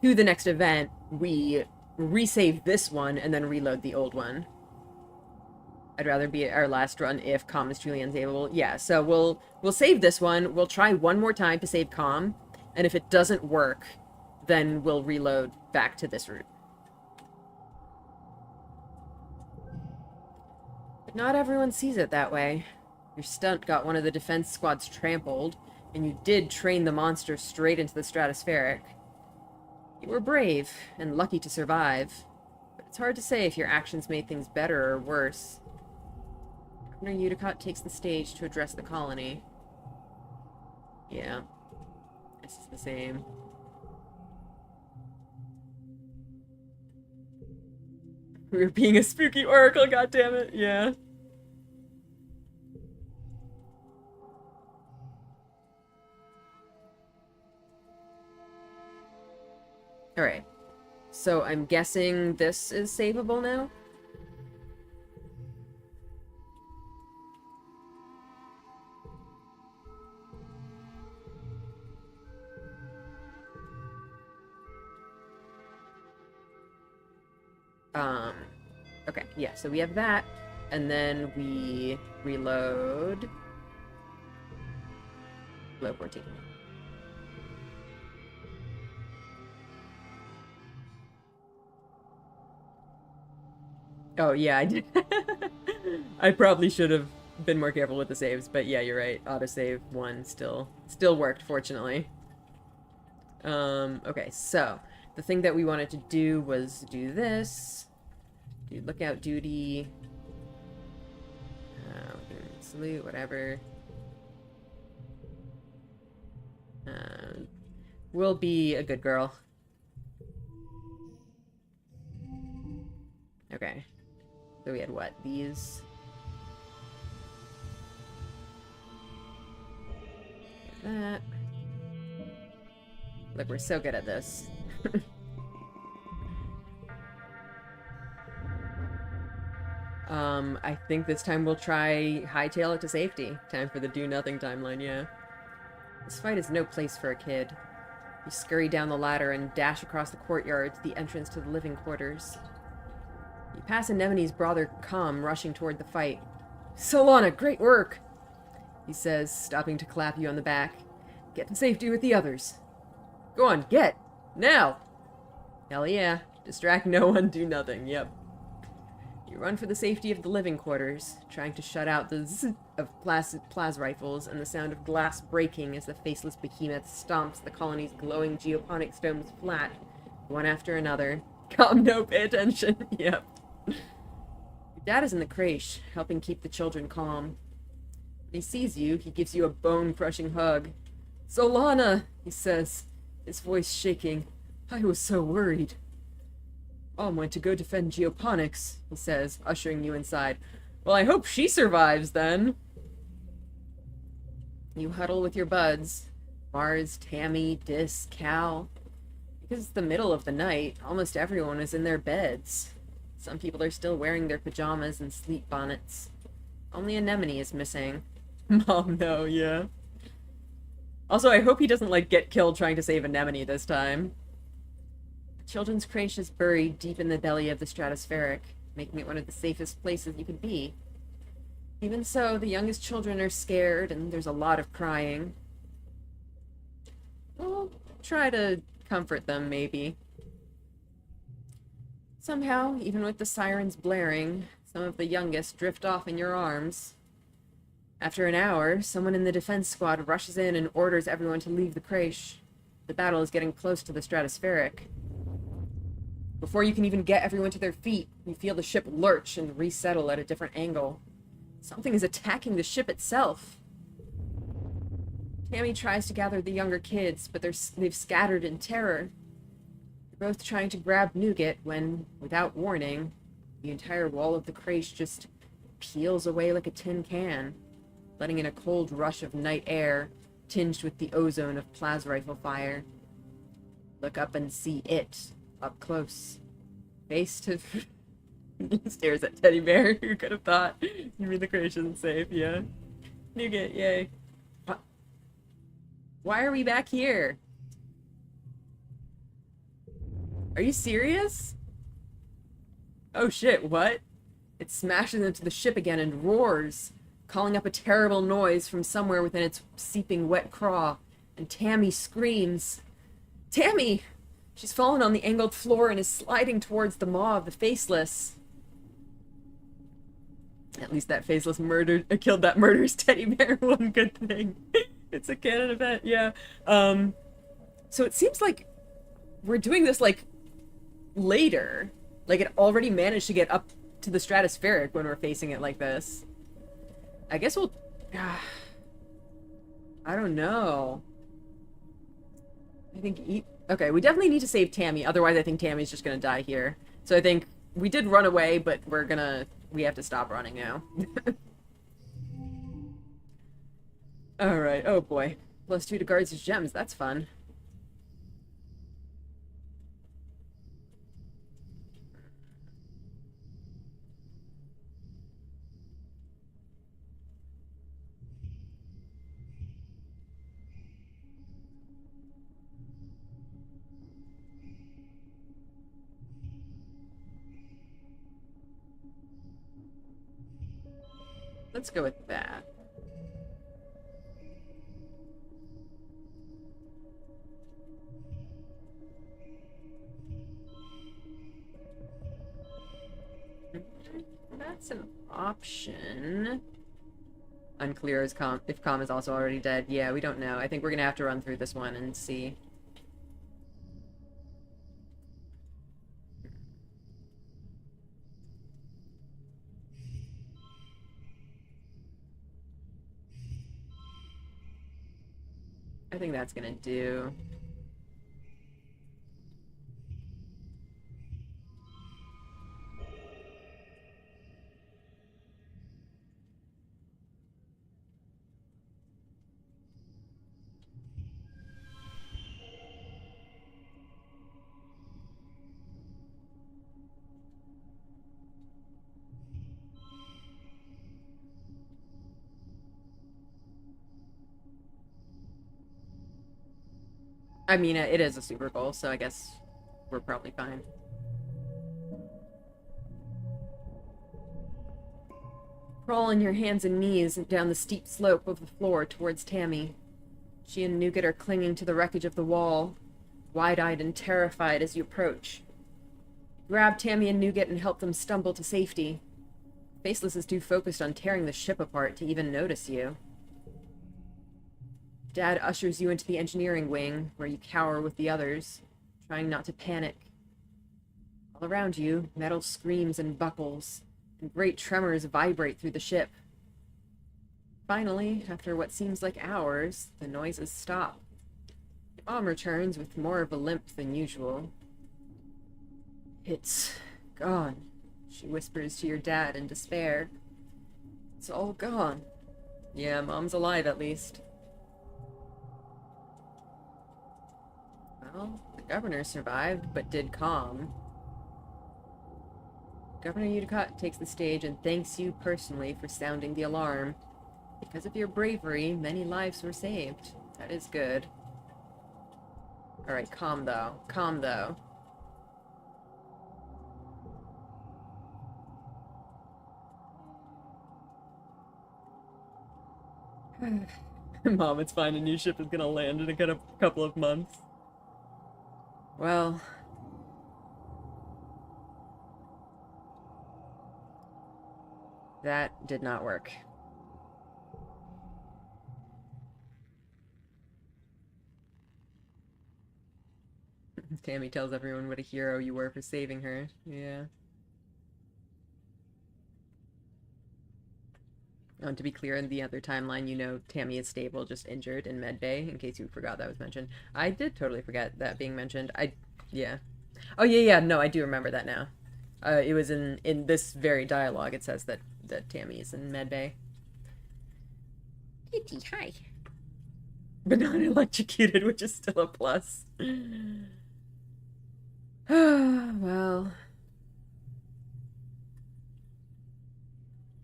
to the next event, we resave this one and then reload the old one. I'd rather be our last run if Com is truly unsavable. Yeah, so we'll save this one. We'll try one more time to save Com, and if it doesn't work, then we'll reload back to this route. But not everyone sees it that way. Your stunt got one of the defense squads trampled, and you did train the monster straight into the stratospheric. You were brave, and lucky to survive, but it's hard to say if your actions made things better or worse. Governor Uticott takes the stage to address the colony. Yeah. This is the same. We were being a spooky oracle, goddammit, yeah. Alright. So I'm guessing this is savable now? Um, okay, yeah, so we have that, and then we reload. Low 14. Oh, yeah, I did. I probably should have been more careful with the saves, but yeah, you're right. Autosave 1 still worked, fortunately. Okay, so the thing that we wanted to do was do this. Do lookout duty. Salute, whatever. We'll be a good girl. Okay. So we had what? These? That. Look, we're so good at this. I think this time we'll try hightail it to safety. Time for the do-nothing timeline, yeah. This fight is no place for a kid. You scurry down the ladder and dash across the courtyard to the entrance to the living quarters. You pass Anemone's brother Com rushing toward the fight. "Solana, great work!" he says, stopping to clap you on the back. "Get to safety with the others." "Go on, get! Now!" Hell yeah. Distract no one, do nothing, yep. You run for the safety of the living quarters, trying to shut out the zzz of plas rifles and the sound of glass breaking as the faceless behemoth stomps the colony's glowing geoponic stones flat, one after another. Calm, no, pay attention. Yep. Your dad is in the creche, helping keep the children calm. When he sees you, he gives you a bone-crushing hug. "Solana," he says, his voice shaking. "I was so worried." "Mom went to go defend geoponics," he says, ushering you inside. "Well, I hope she survives, then." You huddle with your buds. Mars, Tammy, Dis, Cal. Because it's the middle of the night, almost everyone is in their beds. Some people are still wearing their pajamas and sleep bonnets. Only Anemone is missing. Mom, no, yeah. Also, I hope he doesn't, like, get killed trying to save Anemone this time. The children's creche is buried deep in the belly of the stratospheric, making it one of the safest places you could be. Even so, the youngest children are scared, and there's a lot of crying. We'll try to comfort them, maybe. Somehow, even with the sirens blaring, some of the youngest drift off in your arms. After an hour, someone in the defense squad rushes in and orders everyone to leave the creche. The battle is getting close to the stratospheric. Before you can even get everyone to their feet, you feel the ship lurch and resettle at a different angle. Something is attacking the ship itself. Tammy tries to gather the younger kids, but they've scattered in terror. They're both trying to grab Nougat when, without warning, the entire wall of the creche just peels away like a tin can, letting in a cold rush of night air, tinged with the ozone of plas rifle fire. Look up and see it, up close. Face to... Stares at Teddy Bear. Who could have thought? You mean the creche isn't safe, yeah. Nougat, yay. What? Why are we back here? Are you serious? Oh shit, what? It smashes into the ship again and roars, calling up a terrible noise from somewhere within its seeping wet craw, and Tammy screams. Tammy! She's fallen on the angled floor and is sliding towards the maw of the Faceless. At least that Faceless killed that murderous teddy bear. One good thing. It's a canon event, yeah. So it seems like we're doing this, like, later. Like, it already managed to get up to the stratospheric when we're facing it like this. I guess we'll... I don't know. I think... Okay, we definitely need to save Tammy, otherwise I think Tammy's just gonna die here. So I think we did run away, but we have to stop running now. Alright, oh boy. +2 to guards' gems, that's fun. Let's go with that. That's an option. Unclear as if Com is also already dead. Yeah, we don't know. I think we're gonna have to run through this one and see. I think that's gonna do. I mean, it is a super goal, so I guess we're probably fine. Crawl on your hands and knees down the steep slope of the floor towards Tammy. She and Nougat are clinging to the wreckage of the wall, wide-eyed and terrified as you approach. Grab Tammy and Nougat and help them stumble to safety. Faceless is too focused on tearing the ship apart to even notice you. Dad ushers you into the engineering wing, where you cower with the others, trying not to panic. All around you, metal screams and buckles, and great tremors vibrate through the ship. Finally, after what seems like hours, the noises stop. Mom returns with more of a limp than usual. It's gone, she whispers to your dad in despair. It's all gone. Yeah, Mom's alive at least. Well, the governor survived, but did calm. Governor Udicott takes the stage and thanks you personally for sounding the alarm. Because of your bravery, many lives were saved. That is good. Alright, calm though. Calm though. Mom, it's fine. A new ship is gonna land in a couple of months. Well... that did not work. Tammy tells everyone what a hero you were for saving her. Yeah. To be clear, in the other timeline, you know Tammy is stable, just injured in medbay, in case you forgot that was mentioned. I did totally forget that being mentioned. Yeah. Oh, yeah, no, I do remember that now. It was in this very dialogue, it says that Tammy is in medbay. Kitty, hi. But not electrocuted, which is still a plus. Well...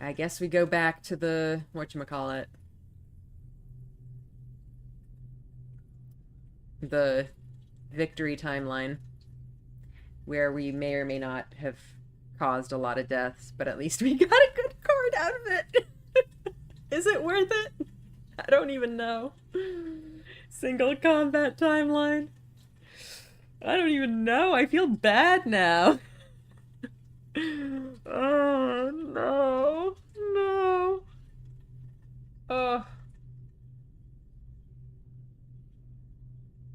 I guess we go back to the... whatchamacallit. The victory timeline. Where we may or may not have caused a lot of deaths, but at least we got a good card out of it. Is it worth it? I don't even know. Single combat timeline. I don't even know. I feel bad now. Oh, no. No. Oh.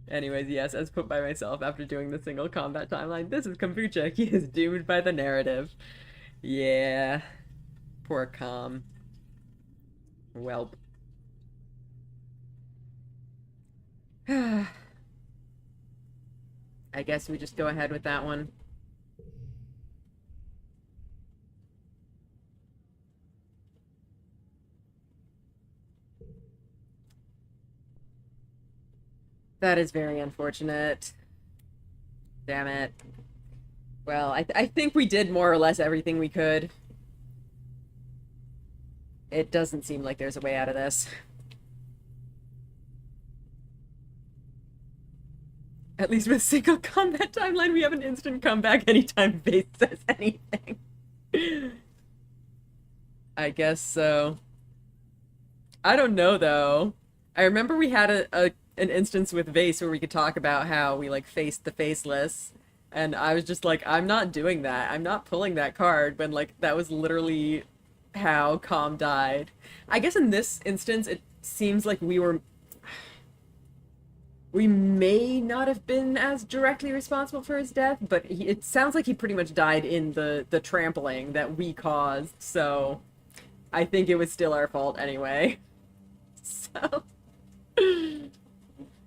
Anyways, yes, as put by myself after doing the single combat timeline, this is Kombucha. He is doomed by the narrative. Yeah. Poor Com. Welp. I guess we just go ahead with that one. That is very unfortunate. Damn it. Well, I think we did more or less everything we could. It doesn't seem like there's a way out of this. At least with single combat timeline, we have an instant comeback anytime Faith says anything. I guess so. I don't know though. I remember we had an instance with Vase where we could talk about how we like faced the faceless, and I was just like, I'm not doing that. I'm not pulling that card when like that was literally how Calm died. I guess in this instance it seems like we may not have been as directly responsible for his death, but it sounds like he pretty much died in the trampling that we caused. So I think it was still our fault anyway. So,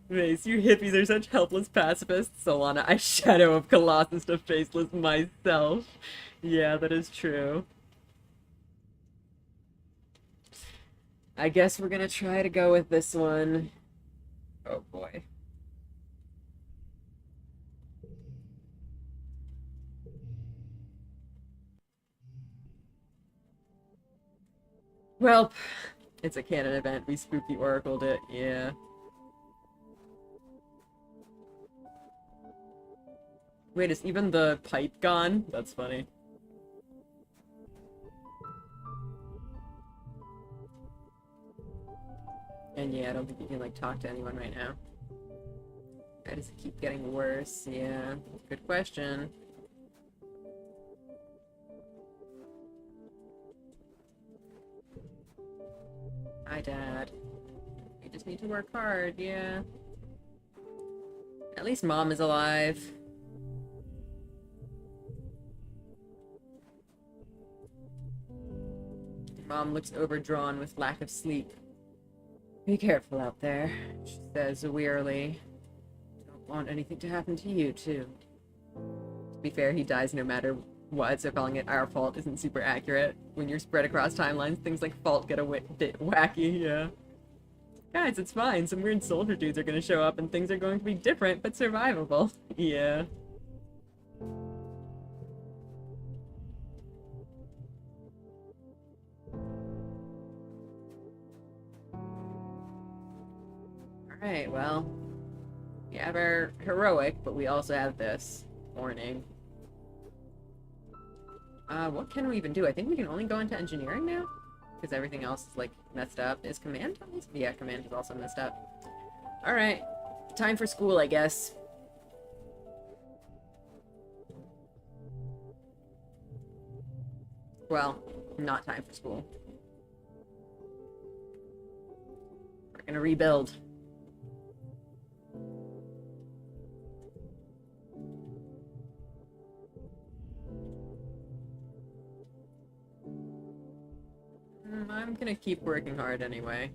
Mace, you hippies are such helpless pacifists. Solana, I shadow of Colossus to faceless myself. Yeah, that is true. I guess we're gonna try to go with this one. Oh boy. Well, it's a canon event. We spooky oracled it. Yeah. Wait, is even the pipe gone? That's funny. And yeah, I don't think you can like talk to anyone right now. Why does it keep getting worse? Yeah. Good question. Hi, Dad. We just need to work hard, yeah. At least Mom is alive. Mom looks overdrawn with lack of sleep. Be careful out there, she says wearily. Don't want anything to happen to you, too. To be fair, he dies no matter what, so calling it our fault isn't super accurate. When you're spread across timelines, things like fault get a bit wacky, yeah. Guys, it's fine. Some weird soldier dudes are gonna show up and things are going to be different, but survivable. Yeah. Alright, well, we have our heroic, but we also have this. Warning. What can we even do? I think we can only go into engineering now? Because everything else is, like, messed up. Is command? Yeah, command is also messed up. Alright. Time for school, I guess. Well, not time for school. We're gonna rebuild. I'm gonna keep working hard anyway.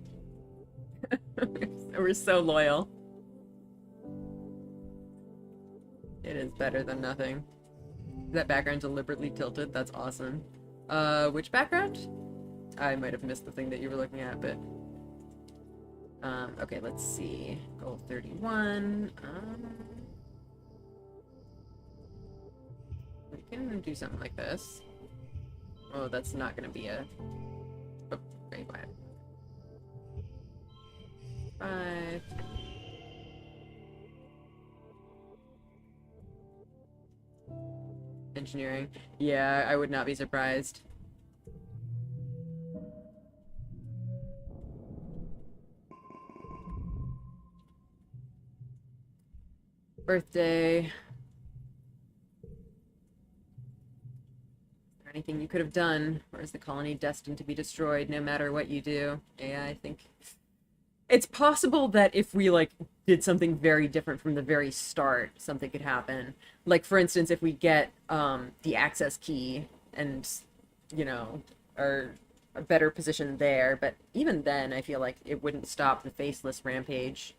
We're so loyal. It is better than nothing. That background deliberately tilted. That's awesome. Which background? I might have missed the thing that you were looking at, but... okay, let's see. Goal 31. We can do something like this. Oh, that's not gonna be a... Oh, very quiet. 5. Engineering. Yeah, I would not be surprised. Birthday. Anything you could have done, or is the colony destined to be destroyed no matter what you do? Yeah, I think it's possible that if we like did something very different from the very start, something could happen. Like for instance, if we get the access key and you know are a better position there, but even then I feel like it wouldn't stop the faceless rampage.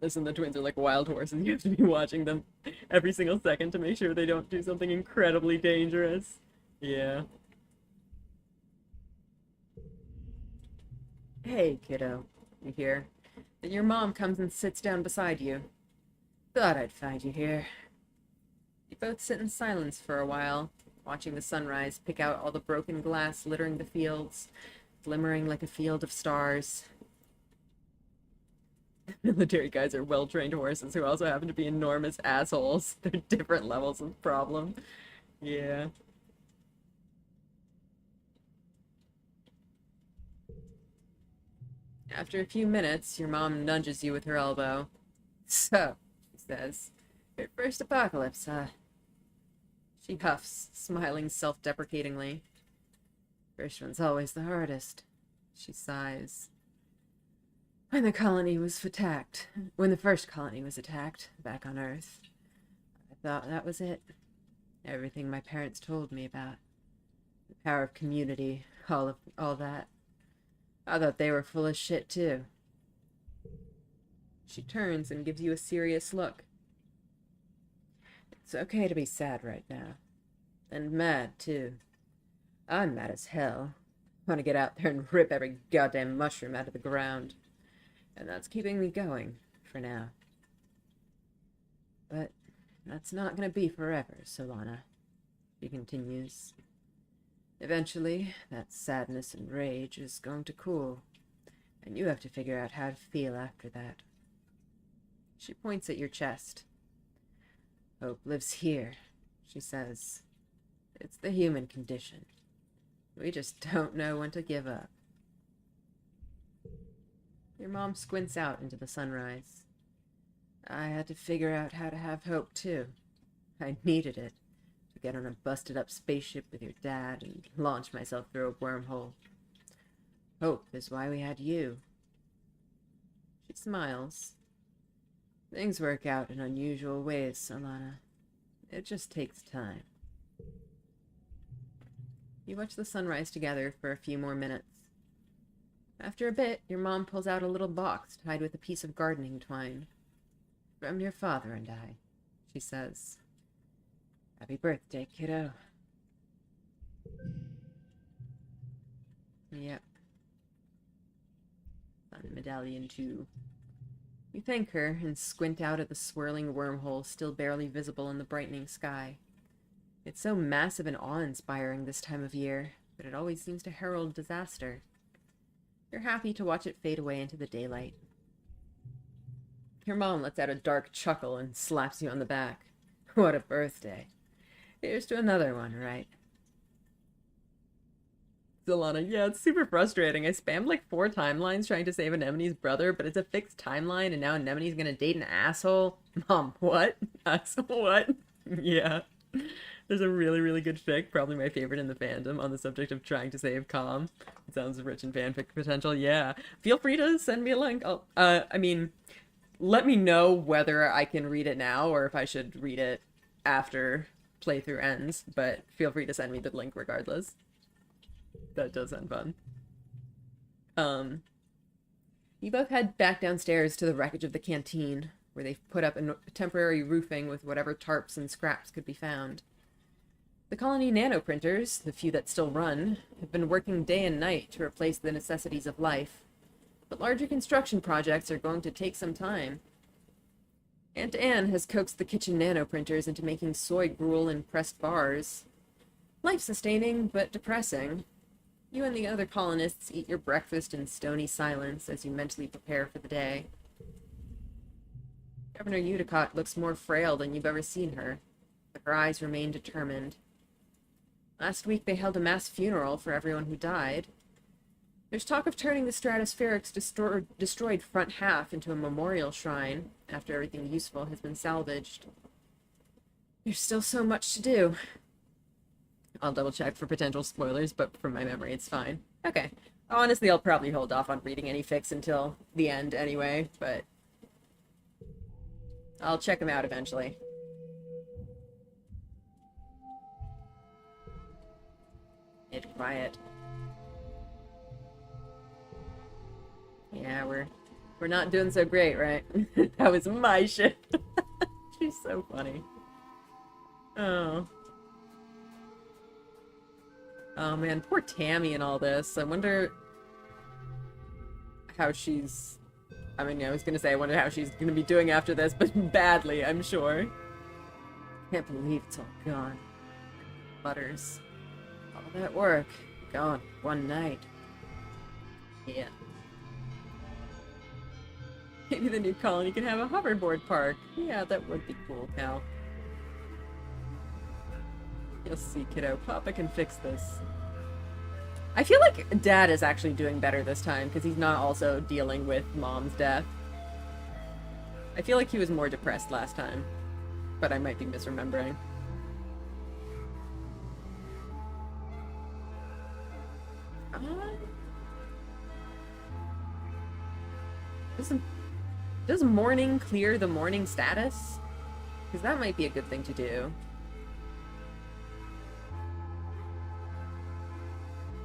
Listen, the twins are like wild horses. You have to be watching them every single second to make sure they don't do something incredibly dangerous. Yeah. Hey, kiddo. You hear? Then your mom comes and sits down beside you. Thought I'd find you here. You both sit in silence for a while, watching the sunrise pick out all the broken glass littering the fields, glimmering like a field of stars. Military guys are well-trained horses who also happen to be enormous assholes. They're different levels of problem. Yeah. After a few minutes, your mom nudges you with her elbow. So, she says, your first apocalypse, huh? She huffs, smiling self-deprecatingly. First one's always the hardest. She sighs. When the first colony was attacked, back on Earth, I thought that was it. Everything my parents told me about. The power of community, all that. I thought they were full of shit, too. She turns and gives you a serious look. It's okay to be sad right now. And mad, too. I'm mad as hell. I want to get out there and rip every goddamn mushroom out of the ground. And that's keeping me going, for now. But that's not going to be forever, Solana, she continues. Eventually, that sadness and rage is going to cool, and you have to figure out how to feel after that. She points at your chest. Hope lives here, she says. It's the human condition. We just don't know when to give up. Your mom squints out into the sunrise. I had to figure out how to have hope, too. I needed it. To get on a busted-up spaceship with your dad and launch myself through a wormhole. Hope is why we had you. She smiles. Things work out in unusual ways, Solana. It just takes time. You watch the sunrise together for a few more minutes. After a bit, your mom pulls out a little box tied with a piece of gardening twine. From your father and I, she says. Happy birthday, kiddo. Yep. Sun medallion too. You thank her and squint out at the swirling wormhole still barely visible in the brightening sky. It's so massive and awe-inspiring this time of year, but it always seems to herald disaster. You're happy to watch it fade away into the daylight. Your mom lets out a dark chuckle and slaps you on the back. What a birthday. Here's to another one, right? Solana, yeah, it's super frustrating. I spammed like 4 timelines trying to save Anemone's brother, but it's a fixed timeline and now Anemone's gonna date an asshole. Mom, what? Asshole, what? Yeah. There's a really, really good fic, probably my favorite in the fandom, on the subject of trying to save Calm. It sounds rich in fanfic potential, yeah. Feel free to send me a link. I mean, let me know whether I can read it now or if I should read it after playthrough ends, but feel free to send me the link regardless. That does sound fun. You both head back downstairs to the wreckage of the canteen, where they've put up a temporary roofing with whatever tarps and scraps could be found. The colony nanoprinters, the few that still run, have been working day and night to replace the necessities of life, but larger construction projects are going to take some time. Aunt Anne has coaxed the kitchen nanoprinters into making soy gruel and pressed bars. Life-sustaining, but depressing. You and the other colonists eat your breakfast in stony silence as you mentally prepare for the day. Governor Udicott looks more frail than you've ever seen her, but her eyes remain determined. Last week they held a mass funeral for everyone who died. There's talk of turning the Stratospheric's destroyed front half into a memorial shrine after everything useful has been salvaged. There's still so much to do. I'll double check for potential spoilers, but from my memory it's fine. Okay. Honestly, I'll probably hold off on reading any fics until the end anyway, but I'll check them out eventually. It's quiet. Yeah, we're not doing so great, right? That was my shit. She's so funny. Oh. Oh man, poor Tammy and all this. I wonder how she's... I mean, I was gonna say I wonder how she's gonna be doing after this, but badly, I'm sure. Can't believe it's all gone. Butters. All that work. Gone. One night. Yeah. Maybe the new colony can have a hoverboard park. Yeah, that would be cool, Cal. You'll see, kiddo. Papa can fix this. I feel like Dad is actually doing better this time, because he's not also dealing with Mom's death. I feel like he was more depressed last time, but I might be misremembering. Does mourning clear the mourning status? Because that might be a good thing to do.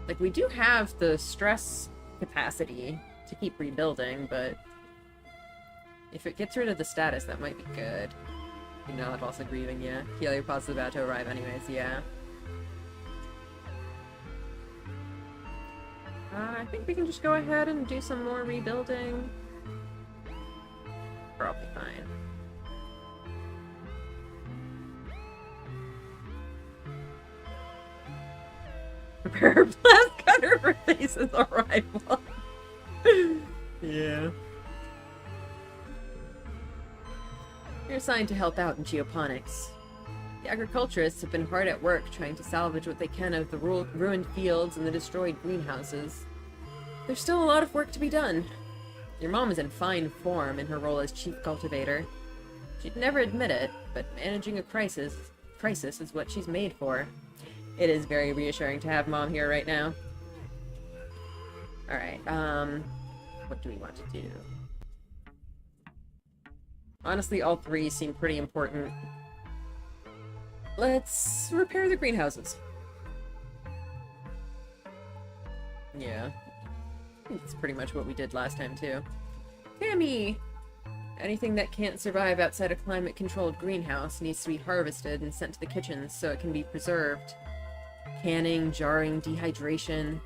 Like, we do have the stress capacity to keep rebuilding, but if it gets rid of the status, that might be good. You're not also grieving, yeah. Heliopod's about to arrive anyways, yeah. I think we can just go ahead and do some more rebuilding. Probably fine. Prepare her blast cutter for Face's arrival. Yeah. You're assigned to help out in geoponics. The agriculturists have been hard at work trying to salvage what they can of the ruined fields and the destroyed greenhouses. There's still a lot of work to be done. Your mom is in fine form in her role as chief cultivator. She'd never admit it, but managing a crisis is what she's made for. It is very reassuring to have Mom here right now. Alright, what do we want to do? Honestly, all three seem pretty important. Let's repair the greenhouses. Yeah. It's pretty much what we did last time, too. Tammy! Anything that can't survive outside a climate-controlled greenhouse needs to be harvested and sent to the kitchens so it can be preserved. Canning, jarring, dehydration.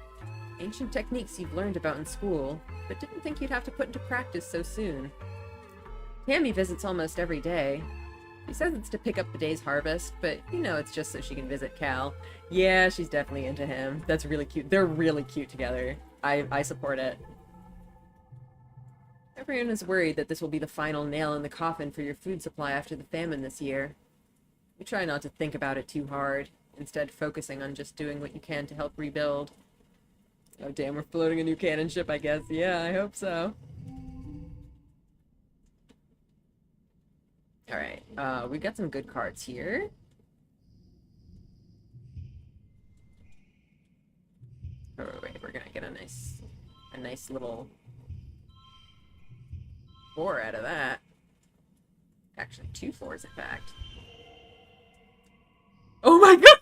Ancient techniques you've learned about in school, but didn't think you'd have to put into practice so soon. Tammy visits almost every day. She says it's to pick up the day's harvest, but you know it's just so she can visit Cal. Yeah, she's definitely into him. That's really cute. They're really cute together. I support it. Everyone is worried that this will be the final nail in the coffin for your food supply after the famine this year. We try not to think about it too hard, instead focusing on just doing what you can to help rebuild. Oh damn, we're floating a new cannon ship, I guess. Yeah, I hope so. Alright, we got some good cards here. Oh wait, we're gonna get a nice little 4 out of that. Actually, 2 4s in fact. Oh my god!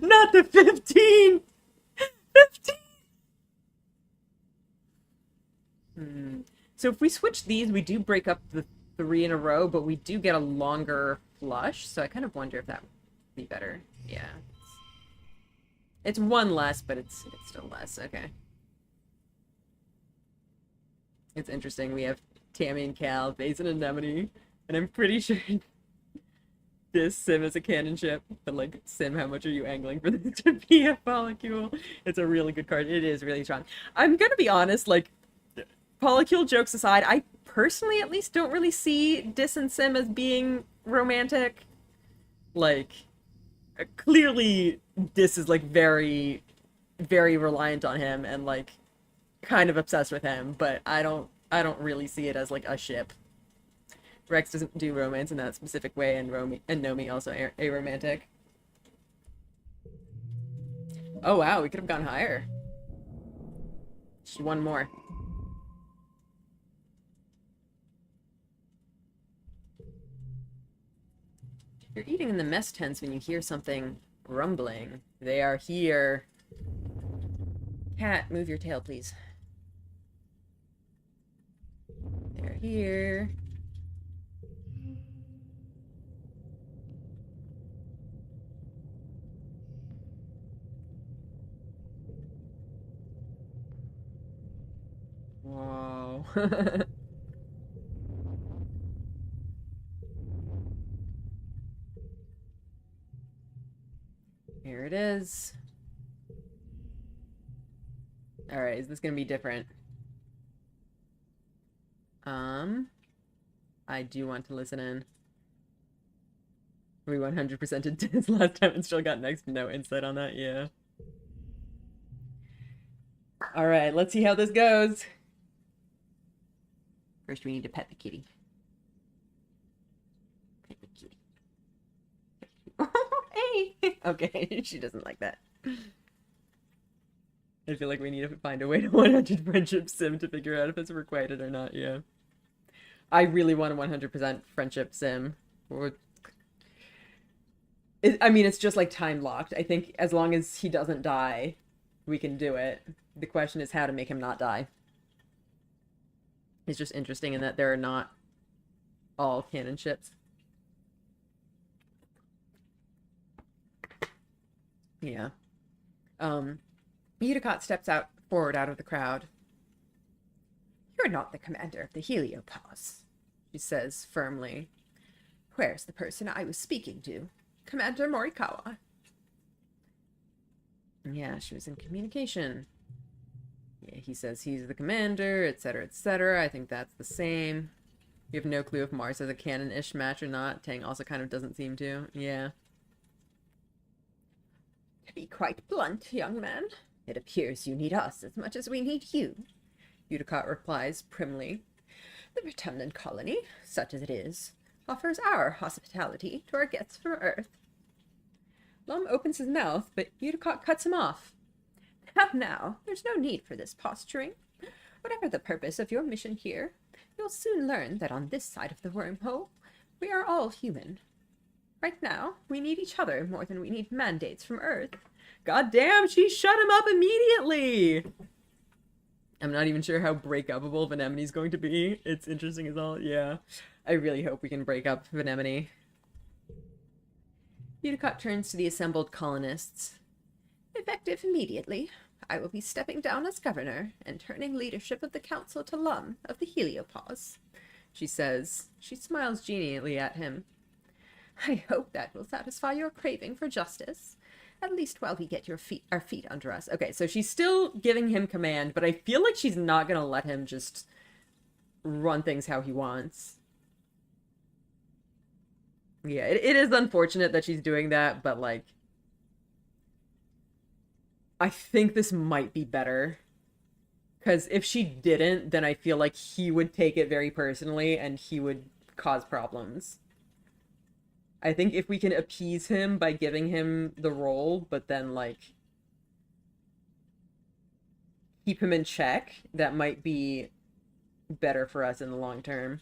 Not the 15! 15! So if we switch these, we do break up the 3 in a row, but we do get a longer flush, so I kind of wonder if that would be better. Yeah. It's 1 less, but it's still less. Okay. It's interesting. We have Tammy and Cal, Base and Anemone, and I'm pretty sure this Sim is a cannon ship, but like, Sim, how much are you angling for this to be a polycule? It's a really good card. It is really strong. I'm gonna be honest, like, polycule jokes aside, I personally at least don't really see Dis and Sim as being romantic. Like, clearly Dis is like very, very reliant on him and like kind of obsessed with him, but I don't really see it as like a ship. Rex doesn't do romance in that specific way, and Nomi also aromantic. Oh wow, we could have gone higher. Just 1 more. You're eating in the mess tents when you hear something rumbling. They are here. Cat, move your tail, please. They're here. Whoa. Here it is. Alright, is this gonna be different? I do want to listen in. We 100%ed this last time and still got next to no insight on that, yeah. Alright, let's see how this goes. First we need to pet the kitty. Pet the kitty. Hey! Okay, she doesn't like that. I feel like we need to find a way to 100 friendship sim to figure out if it's requited or not, yeah. I really want a 100% friendship sim. I mean, it's just like time locked. I think as long as he doesn't die, we can do it. The question is how to make him not die. It's just interesting in that there are not all canon ships. Yeah. Uticott steps forward out of the crowd. You're not the commander of the Heliopause, she says firmly. Where's the person I was speaking to? Commander Morikawa. Yeah, she was in communication. Yeah, he says he's the commander, etc., etc. I think that's the same. You have no clue if Mars has a canon-ish match or not. Tang also kind of doesn't seem to. Yeah. To be quite blunt, young man, it appears you need us as much as we need you, Uticott replies primly. The Retumnant colony, such as it is, offers our hospitality to our guests from Earth. Lum opens his mouth, but Uticott cuts him off. Now, there's no need for this posturing. Whatever the purpose of your mission here, you'll soon learn that on this side of the wormhole, we are all human. Right now, we need each other more than we need mandates from Earth. God damn, she shut him up immediately! I'm not even sure how break-upable Venemone's going to be. It's interesting as all, yeah. I really hope we can break up Venemone. Uticott turns to the assembled colonists. Effective immediately, I will be stepping down as governor and turning leadership of the council to Lum of the Heliopause, she says. She smiles genially at him. I hope that will satisfy your craving for justice, at least while we get our feet under us. Okay, so she's still giving him command, but I feel like she's not gonna let him just run things how he wants. Yeah, it is unfortunate that she's doing that, but, like, I think this might be better. Because if she didn't, then I feel like he would take it very personally, and he would cause problems. I think if we can appease him by giving him the role, but then, like, keep him in check, that might be better for us in the long term.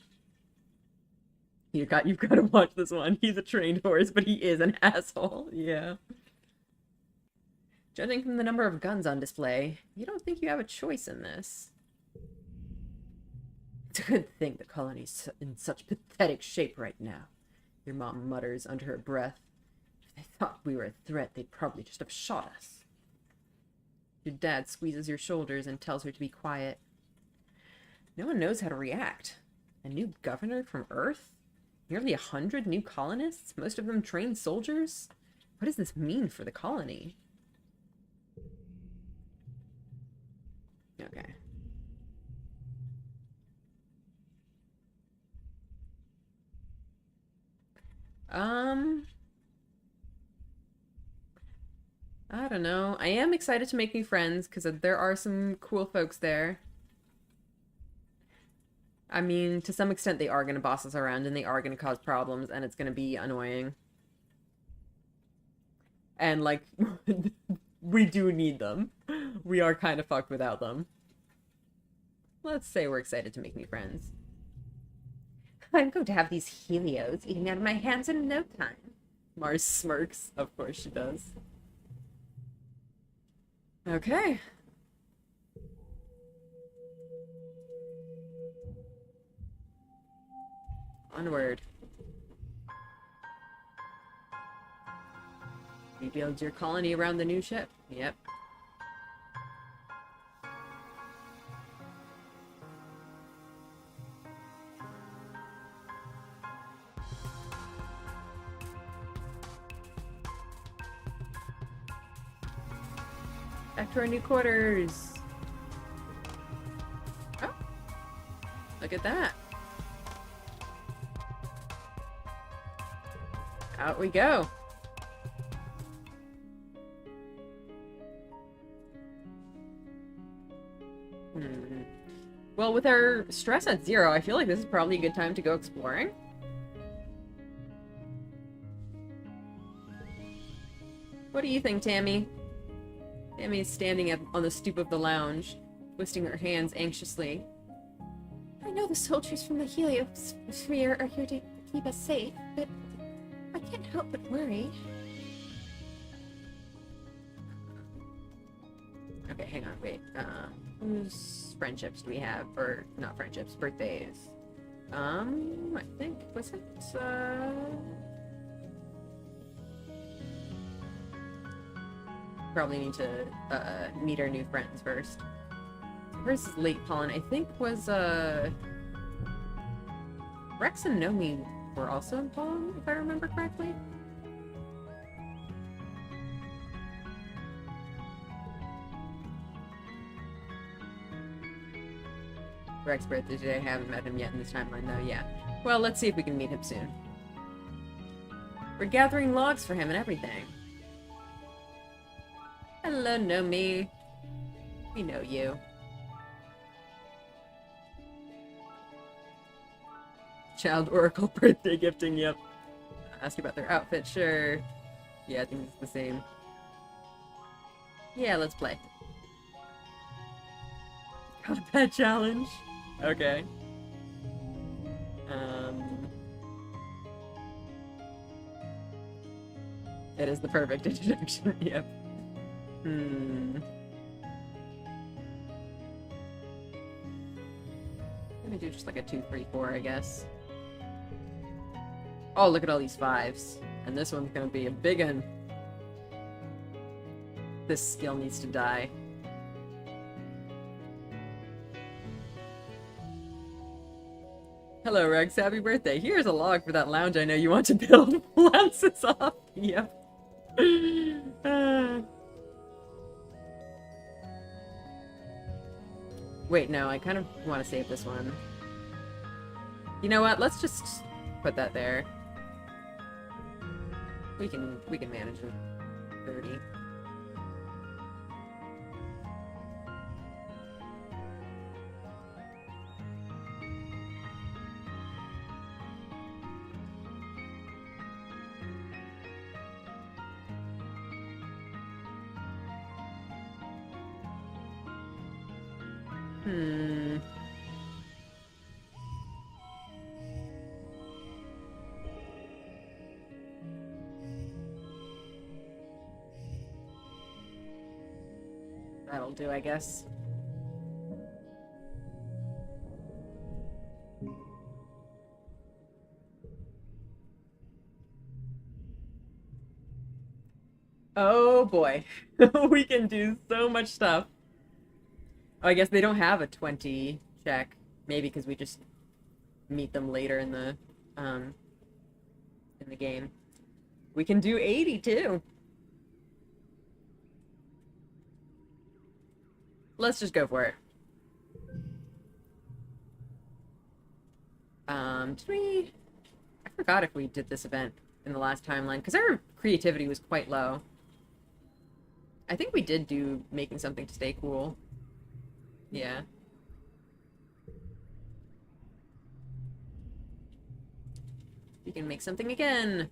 You've got to watch this one. He's a trained horse, but he is an asshole. Yeah. Judging from the number of guns on display, you don't think you have a choice in this. It's a good thing the colony's in such pathetic shape right now, your mom mutters under her breath. If they thought we were a threat, they'd probably just have shot us. Your dad squeezes your shoulders and tells her to be quiet. No one knows how to react. A new governor from Earth? Nearly 100 new colonists? Most of them trained soldiers? What does this mean for the colony? Okay. I don't know. I am excited to make new friends because there are some cool folks there. I mean, to some extent they are going to boss us around and they are going to cause problems and it's going to be annoying. And, like, we do need them. We are kind of fucked without them. Let's say we're excited to make new friends. I'm going to have these Helios eating out of my hands in no time. Mars smirks. Of course she does. Okay. Onward. Rebuild your colony around the new ship. Yep. Back to our new quarters. Oh. Look at that. Out we go. Well, with our stress at 0, I feel like this is probably a good time to go exploring. What do you think, Tammy? Tammy's standing on the stoop of the lounge, twisting her hands anxiously. I know the soldiers from the heliosphere are here to keep us safe, but I can't help but worry. Okay, hang on, wait. Whose friendships do we have? Or, not friendships, birthdays. I think, was it, probably need to, meet our new friends first. Hers is Lake Pollen, I think was, Rex and Nomi were also in Pollen, if I remember correctly. Rex's birthday today. I haven't met him yet in this timeline, though. Yeah. Well, let's see if we can meet him soon. We're gathering logs for him and everything. Hello, Nomi. We know you. Child Oracle birthday gifting, yep. Ask about their outfit, sure. Yeah, I think it's the same. Yeah, let's play. Got that challenge. Okay. It is the perfect introduction, yep. Let me do just like a 2, 3, 4, I guess. Oh, look at all these 5s. And this one's gonna be a big one. This skill needs to die. Hello, Rex. Happy birthday. Here's a log for that lounge I know you want to build. Lances off. Yep. Wait, no. I kind of want to save this one. You know what? Let's just put that there. We can manage it. 30. That'll do, I guess. Oh boy. We can do so much stuff. Oh, I guess they don't have a 20 check. Maybe because we just meet them later in the game. We can do 80 too. Let's just go for it. Did we... I forgot if we did this event in the last timeline, because our creativity was quite low. I think we did do making something to stay cool. Yeah. We can make something again.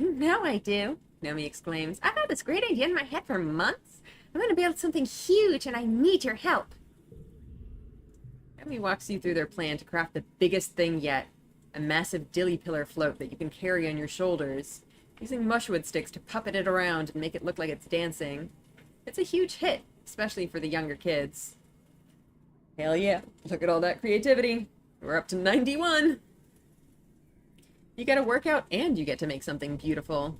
Now I do, Nomi exclaims. I've had this great idea in my head for months. I'm going to build something huge and I need your help. Nomi walks you through their plan to craft the biggest thing yet. A massive dilly pillar float that you can carry on your shoulders, using mushwood sticks to puppet it around and make it look like it's dancing. It's a huge hit, especially for the younger kids. Hell yeah, look at all that creativity. We're up to 91. You get a workout and you get to make something beautiful.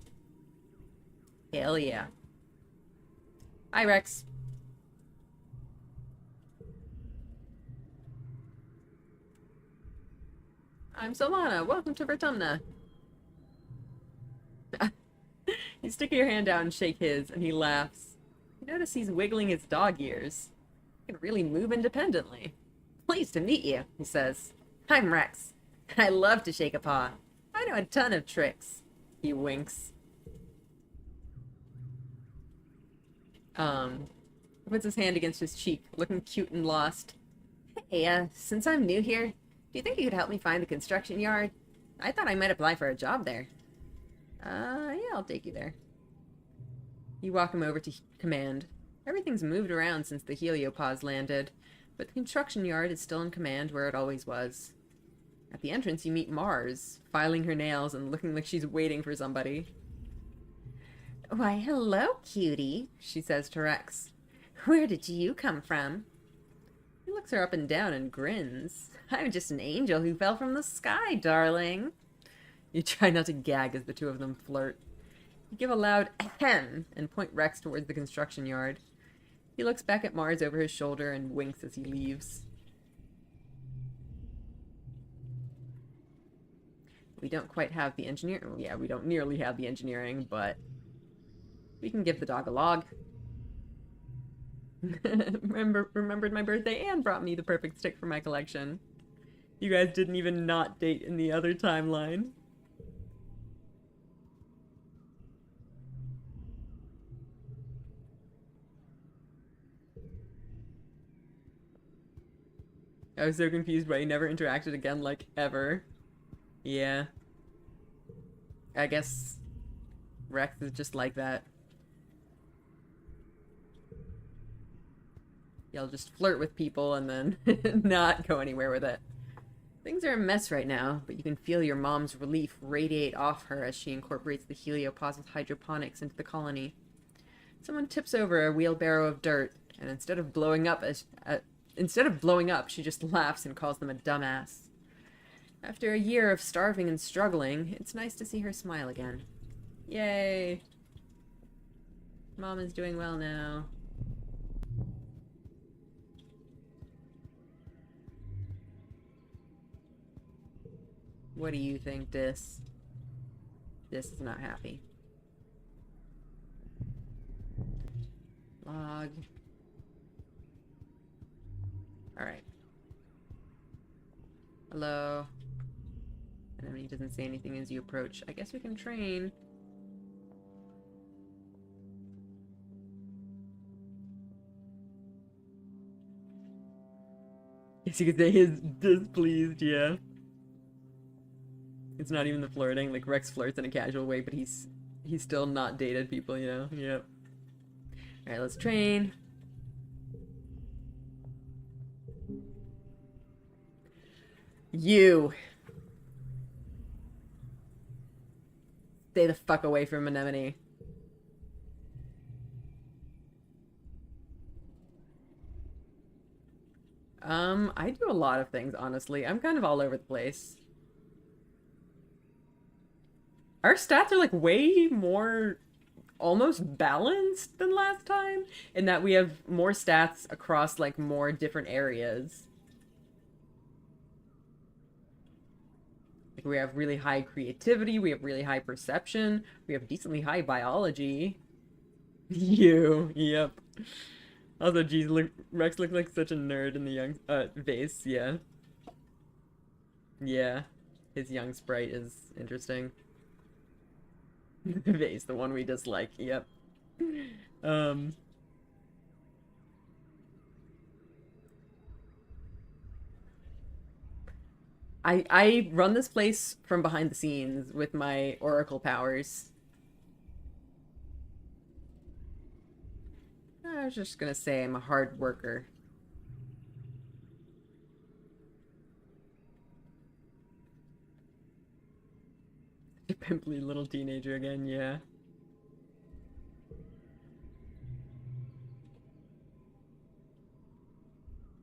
Hell yeah. Hi, Rex. I'm Solana. Welcome to Vertumna. You stick your hand out and shake his, and he laughs. You notice he's wiggling his dog ears. He can really move independently. Pleased to meet you, he says. I'm Rex. I love to shake a paw. I know a ton of tricks. He winks. Puts his hand against his cheek, looking cute and lost. Hey, since I'm new here, do you think you could help me find the construction yard? I thought I might apply for a job there. Yeah, I'll take you there. You walk him over to command. Everything's moved around since the heliopause landed, but the construction yard is still in command where it always was. At the entrance, you meet Mars, filing her nails and looking like she's waiting for somebody. Why, hello, cutie, she says to Rex. Where did you come from? He looks her up and down and grins. I'm just an angel who fell from the sky, darling. You try not to gag as the two of them flirt. You give a loud ahem and point Rex towards the construction yard. He looks back at Mars over his shoulder and winks as he leaves. We don't quite have the engineering. Yeah, we don't nearly have the engineering, but we can give the dog a log. Remembered my birthday and brought me the perfect stick for my collection. You guys didn't even not date in the other timeline. I was so confused why he never interacted again, like, ever. Yeah. I guess Rex is just like that. He'll just flirt with people and then not go anywhere with it. Things are a mess right now, but you can feel your mom's relief radiate off her as she incorporates the heliopause with hydroponics into the colony. Someone tips over a wheelbarrow of dirt, and instead of blowing up, she just laughs and calls them a dumbass. After a year of starving and struggling, it's nice to see her smile again. Yay! Mom is doing well now. What do you think, Dis? Dis is not happy. Log. Alright. Hello. And then he doesn't say anything as you approach. I guess we can train. Guess you could say he's displeased, yeah. It's not even the flirting. Like, Rex flirts in a casual way, but he's still not dated people, you know? Yep. Alright, let's train. You! Stay the fuck away from Anemone. I do a lot of things, honestly. I'm kind of all over the place. Our stats are, like, way more almost balanced than last time, in that we have more stats across, like, more different areas. Like, we have really high creativity, we have really high perception, we have decently high biology. Yep. Also, geez, Rex looked like such a nerd in the young, vase, yeah. Yeah. His young sprite is interesting. Vase, the one we dislike, yep. I run this place from behind the scenes with my oracle powers. I was just gonna say I'm a hard worker. A pimply little teenager again, yeah.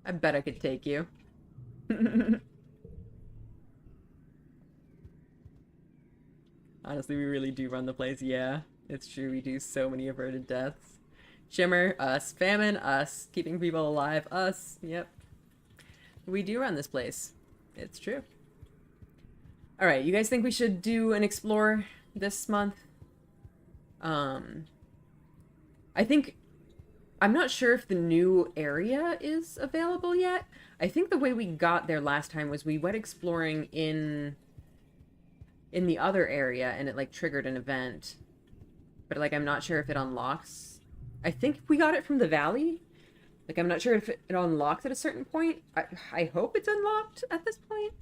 I bet I could take you. Honestly, we really do run the place, yeah. It's true, we do so many averted deaths. Shimmer, us. Famine, us. Keeping people alive, us. Yep. We do run this place. It's true. Alright, you guys think we should do an explore this month? I think I'm not sure if the new area is available yet. I think the way we got there last time was we went exploring in the other area and it like triggered an event. But like I'm not sure if it unlocks. I think we got it from the valley. Like I'm not sure if it unlocked at a certain point. I hope it's unlocked at this point.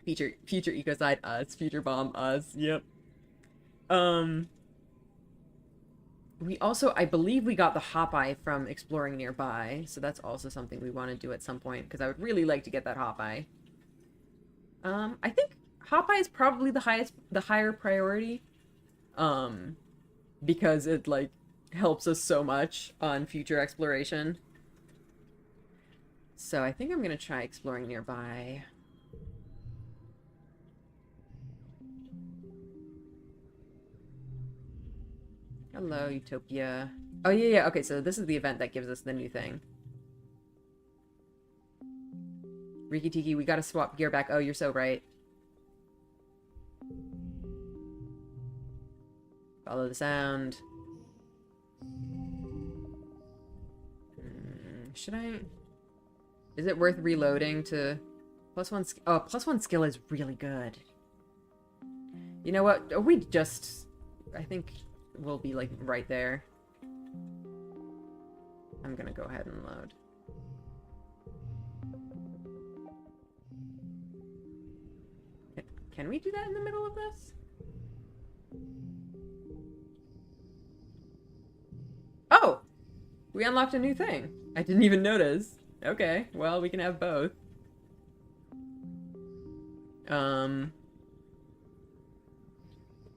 Future ecocide us, future bomb us. Yep. We also, I believe we got the hop eye from exploring nearby, so that's also something we want to do at some point, because I would really like to get that hop eye. I think hop eye is probably the higher priority, because it, like, helps us so much on future exploration. So I think I'm going to try exploring nearby. Hello, Utopia. Oh, yeah. Okay, so this is the event that gives us the new thing. Riki Tiki, we gotta swap gear back. Oh, you're so right. Follow the sound. Should I... Is it worth reloading to... +1... Oh, +1 skill is really good. You know what? We just... I think... We'll be, like, right there. I'm gonna go ahead and load. Can we do that in the middle of this? Oh! We unlocked a new thing. I didn't even notice. Okay, well, we can have both.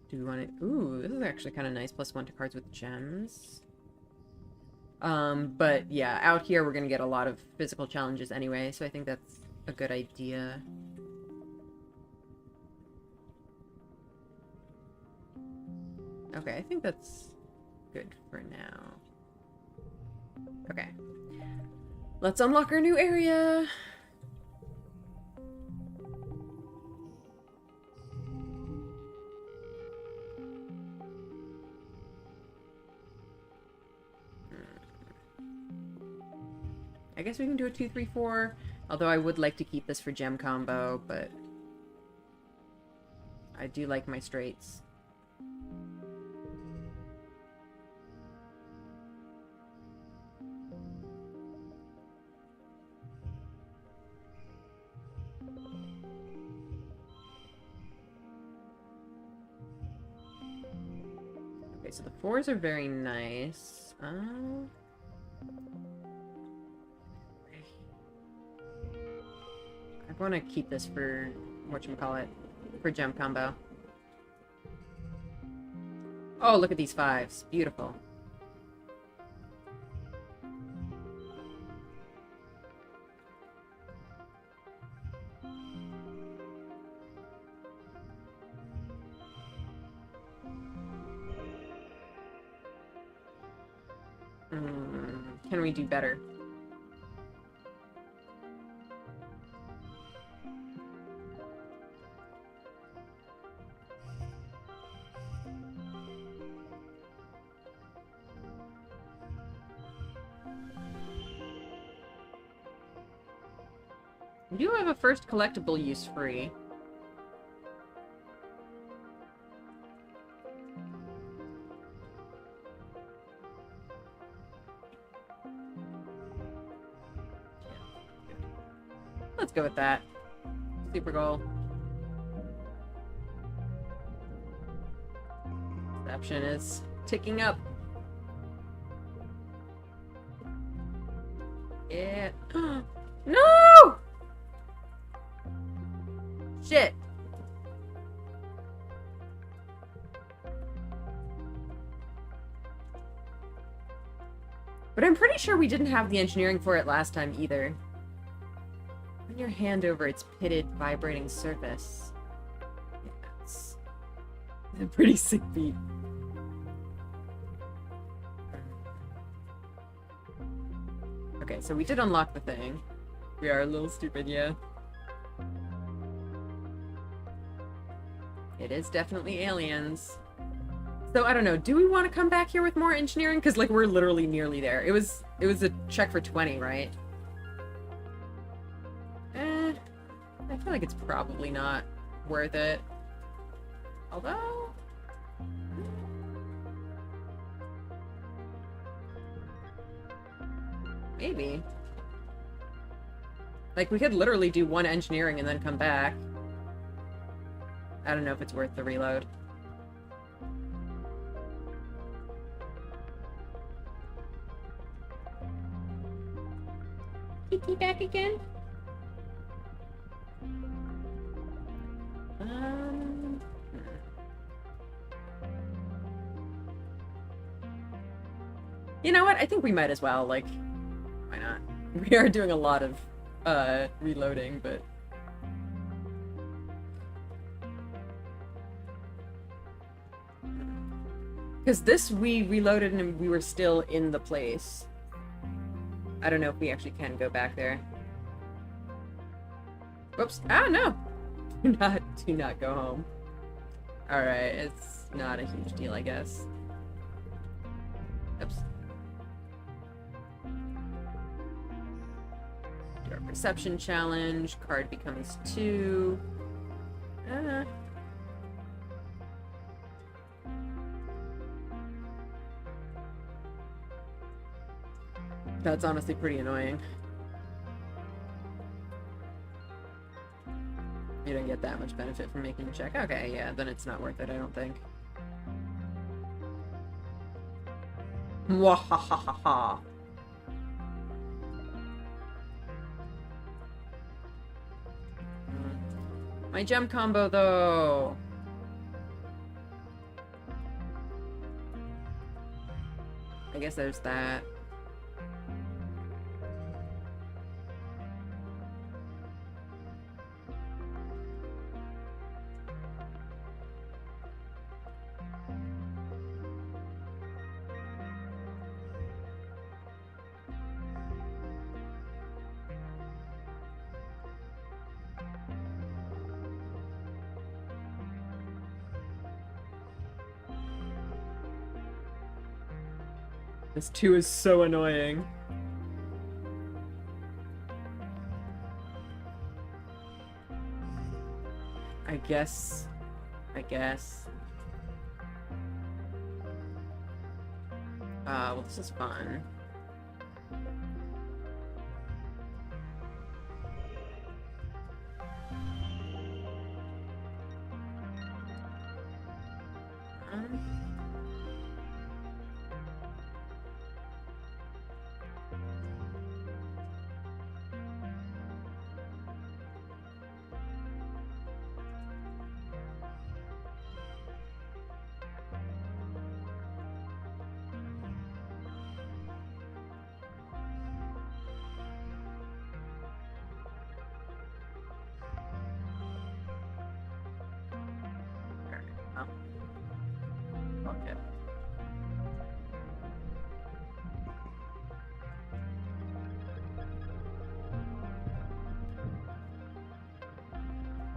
Do we want to... Ooh, this is actually kind of nice. +1 to cards with gems. But yeah, out here we're going to get a lot of physical challenges anyway, so I think that's a good idea. Okay, I think that's good for now. Okay. Let's unlock our new area! I guess we can do a 2, 3, 4. Although I would like to keep this for gem combo, but I do like my straights. Okay, so the 4s are very nice. I want to keep this for, whatchamacallit, for gem combo. Oh, look at these 5s. Beautiful. Can we do better? We do have a first collectible use free. Let's go with that. Super goal. Perception is ticking up. Yeah. No! Shit. But I'm pretty sure we didn't have the engineering for it last time either. Run your hand over its pitted, vibrating surface. Yeah, it's a pretty sick beat. Okay, so we did unlock the thing. We are a little stupid, yeah. It is definitely aliens. So I don't know. Do we want to come back here with more engineering? Because like we're literally nearly there. It was a check for 20, right? I feel like it's probably not worth it. Although, maybe. Like we could literally do one engineering and then come back. I don't know if it's worth the reload. Kiki back again? You know what? I think we might as well, like, why not? We are doing a lot of, reloading, but... Because this, we reloaded and we were still in the place. I don't know if we actually can go back there. Whoops. Ah, no! Do not go home. Alright, it's not a huge deal, I guess. Oops. Do our perception challenge. Card becomes 2. That's honestly pretty annoying. You don't get that much benefit from making a check. Okay, yeah, then it's not worth it, I don't think. Mwahahaha. My gem combo, though. I guess there's that. This 2 is so annoying. I guess. Well, this is fun. Okay.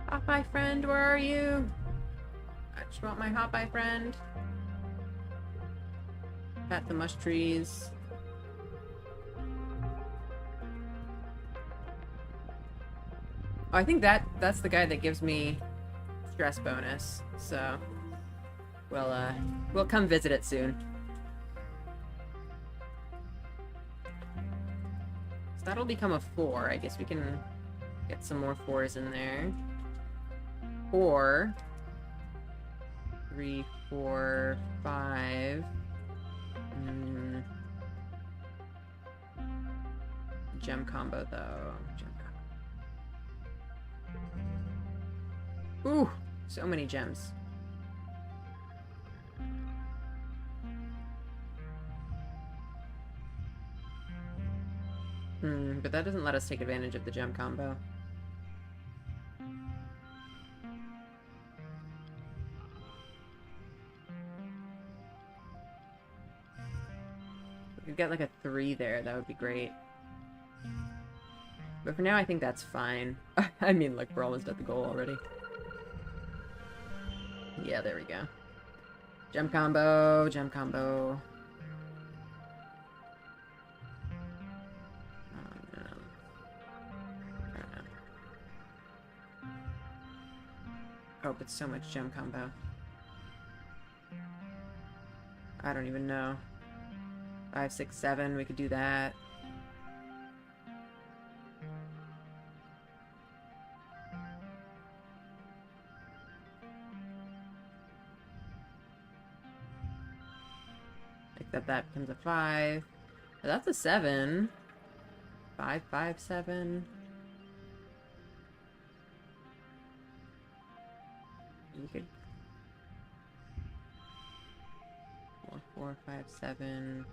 Hot-Eye friend, where are you? I just want my Hot-Eye friend. Pat the mush trees. Oh, I think that's the guy that gives me stress bonus, so we'll come visit it soon. So that'll become a 4. I guess we can get some more 4s in there. 4, 3, 4, 5. Gem combo though. Ooh, so many gems. But that doesn't let us take advantage of the gem combo. If we could get like a 3 there, that would be great. But for now, I think that's fine. I mean, like, we're almost at the goal already. Yeah, there we go. Gem combo, gem combo. Oh, but so much gem combo. I don't even know. 5, 6, 7, we could do that. Except that becomes a 5. But that's a 7. 5, 5, 7. You could 4, 4, 5, 7.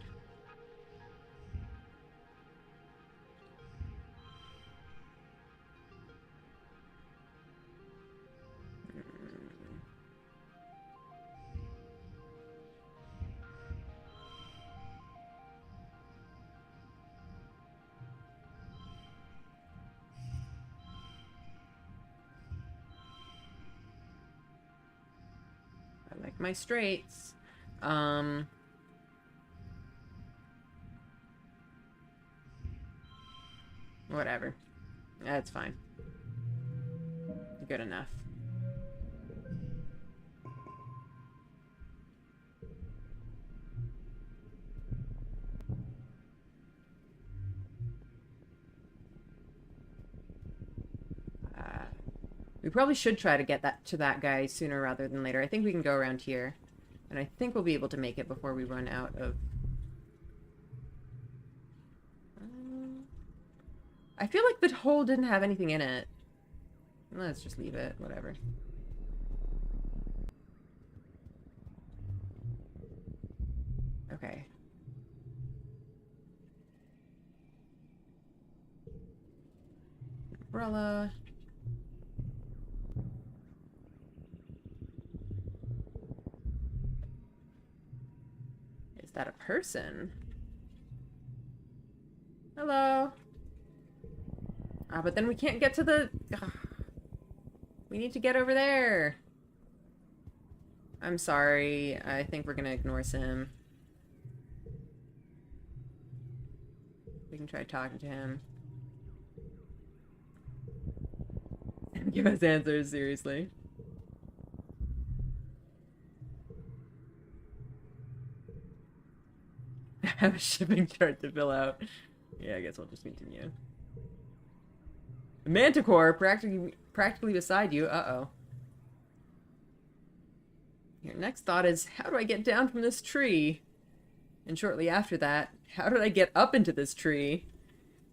I like my straights. Whatever. That's fine. Good enough. We probably should try to get that to that guy sooner rather than later. I think we can go around here. And I think we'll be able to make it before we run out of... I feel like the hole didn't have anything in it. Let's just leave it. Whatever. Okay. Umbrella. Is that a person? Hello. Ah, but then we can't get to the... Ugh. We need to get over there. I'm sorry. I think we're gonna ignore Sim. We can try talking to him. And give us answers, seriously. Have a shipping chart to fill out. Yeah, I guess we'll just continue. Manticore practically beside you. Uh-oh. Your next thought is, how do I get down from this tree? And shortly after that, how did I get up into this tree?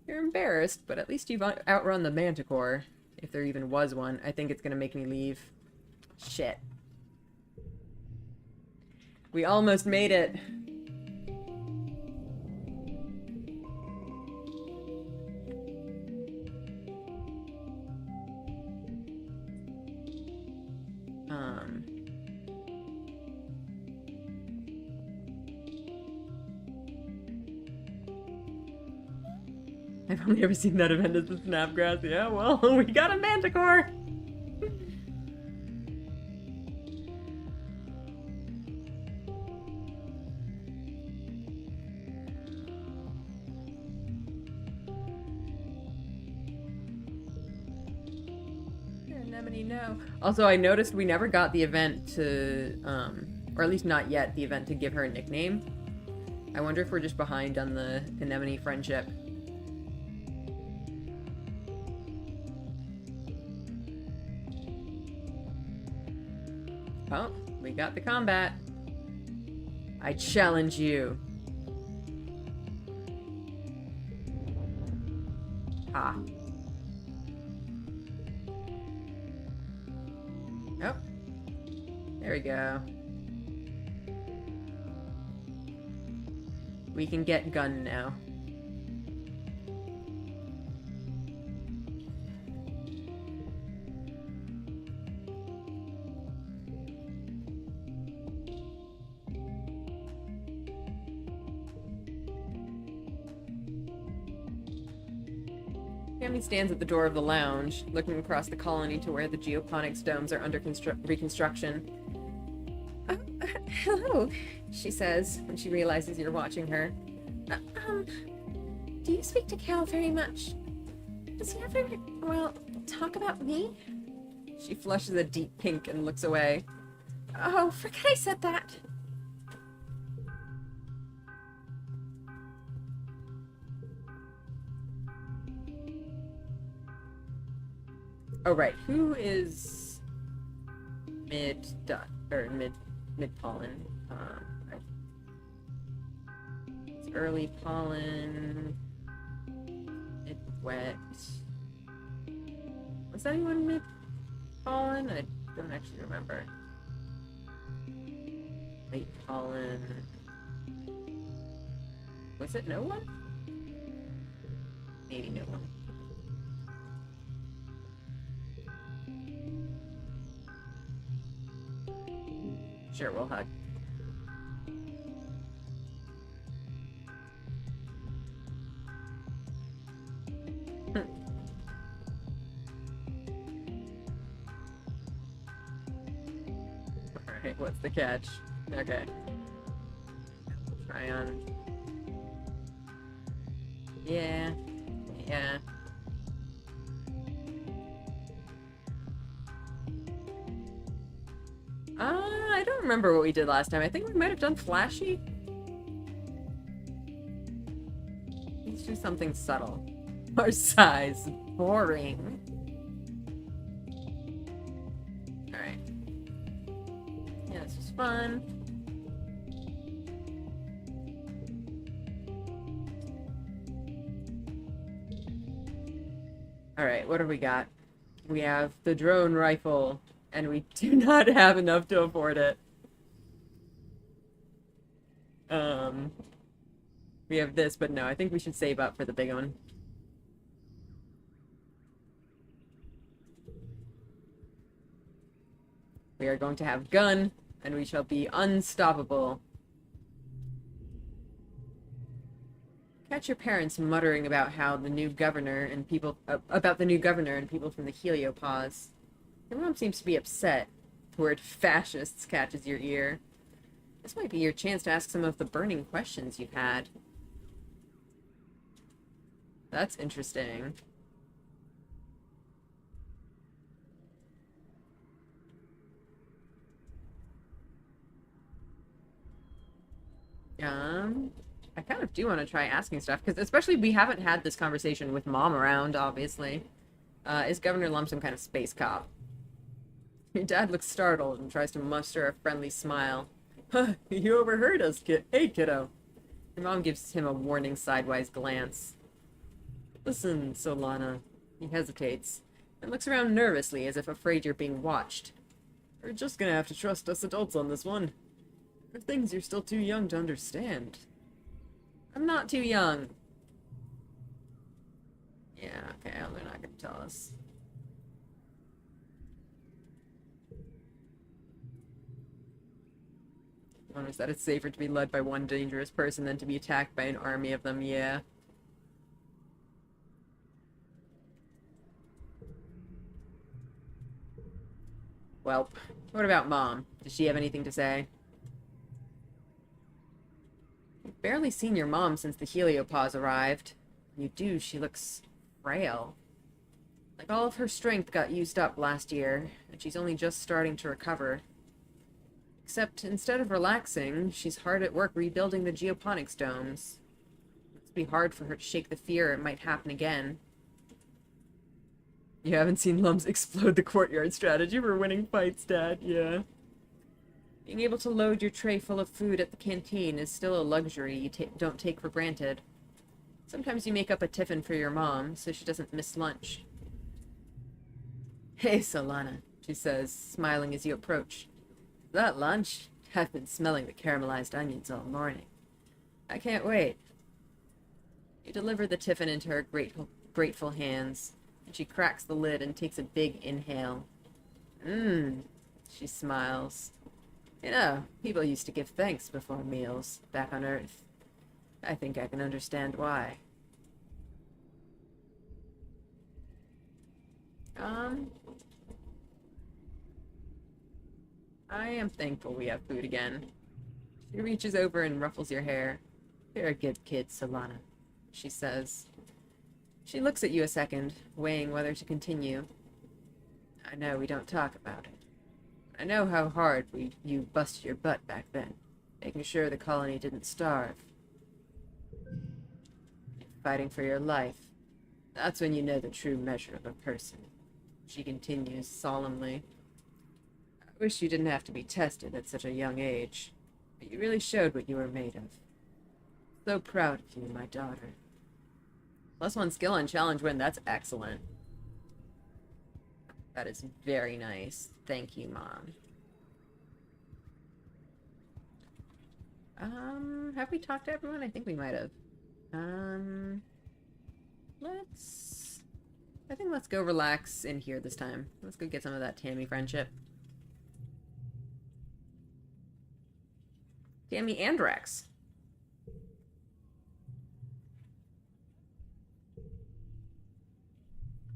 You're embarrassed, but at least you've outrun the Manticore. If there even was one. I think it's gonna make me leave. Shit. We almost made it. I've only ever seen that event as the Snapgrass. Yeah, well, we got a Manticore! Anemone, no. Also, I noticed we never got the event to, or at least not yet, the event to give her a nickname. I wonder if we're just behind on the Anemone friendship. Oh, we got the combat. I challenge you. Ah. Oh. There we go. We can get gun now. Cammy stands at the door of the lounge, looking across the colony to where the geoponics domes are under reconstruction. Hello, she says when she realizes you're watching her. Uh, do you speak to Cal very much? Does he ever, well, talk about me? She flushes a deep pink and looks away. Oh, forget I said that. Oh, right. Who is mid pollen? Right. It's early pollen. Mid wet. Was anyone mid pollen? I don't actually remember. Late pollen. Was it no one? Maybe no one. Sure, we'll hug. Alright, what's the catch? Okay. Try on. Yeah. Yeah. I don't remember what we did last time. I think we might have done flashy. Let's do something subtle. Our size. Boring. Alright. Yeah, this was fun. Alright, what have we got? We have the drone rifle, and we do not have enough to afford it. We have this, but no, I think we should save up for the big one. We are going to have gun, and we shall be unstoppable. Catch your parents muttering about how the new governor and people about the new governor and people from the Heliopause. Your mom seems to be upset. The word fascists catches your ear. This might be your chance to ask some of the burning questions you've had. That's interesting. I kind of do want to try asking stuff, because especially we haven't had this conversation with Mom around, obviously. Is Governor Lump some kind of space cop? Your dad looks startled and tries to muster a friendly smile. Huh, you overheard us, kid. Hey, kiddo. Your mom gives him a warning sidewise glance. Listen, Solana. He hesitates and looks around nervously as if afraid you're being watched. You're just gonna have to trust us adults on this one. There are things you're still too young to understand. I'm not too young. Yeah, okay, they're not gonna tell us. One is that it's safer to be led by one dangerous person than to be attacked by an army of them, yeah. Welp. What about Mom? Does she have anything to say? You've barely seen your mom since the Heliopause arrived. When you do, she looks frail. Like all of her strength got used up last year, and she's only just starting to recover. Except instead of relaxing, she's hard at work rebuilding the geoponics domes. It'd be hard for her to shake the fear it might happen again. You haven't seen Lums explode the courtyard strategy for winning fights, Dad, yeah. Being able to load your tray full of food at the canteen is still a luxury you don't take for granted. Sometimes you make up a tiffin for your mom, so she doesn't miss lunch. Hey, Solana, she says, smiling as you approach. Is that lunch? I've been smelling the caramelized onions all morning. I can't wait. You deliver the tiffin into her grateful hands, and she cracks the lid and takes a big inhale. She smiles. You know, people used to give thanks before meals, back on Earth. I think I can understand why. I am thankful we have food again. She reaches over and ruffles your hair. You're a good kid, Solana, she says. She looks at you a second, weighing whether to continue. I know we don't talk about it. I know how hard you busted your butt back then, making sure the colony didn't starve. Fighting for your life. That's when you know the true measure of a person. She continues solemnly. I wish you didn't have to be tested at such a young age, but you really showed what you were made of. So proud of you, my daughter. +1 skill on challenge win, that's excellent. That is very nice. Thank you, Mom. Have we talked to everyone? I think we might have. Let's go relax in here this time. Let's go get some of that Tammy friendship. Tammy and Rex.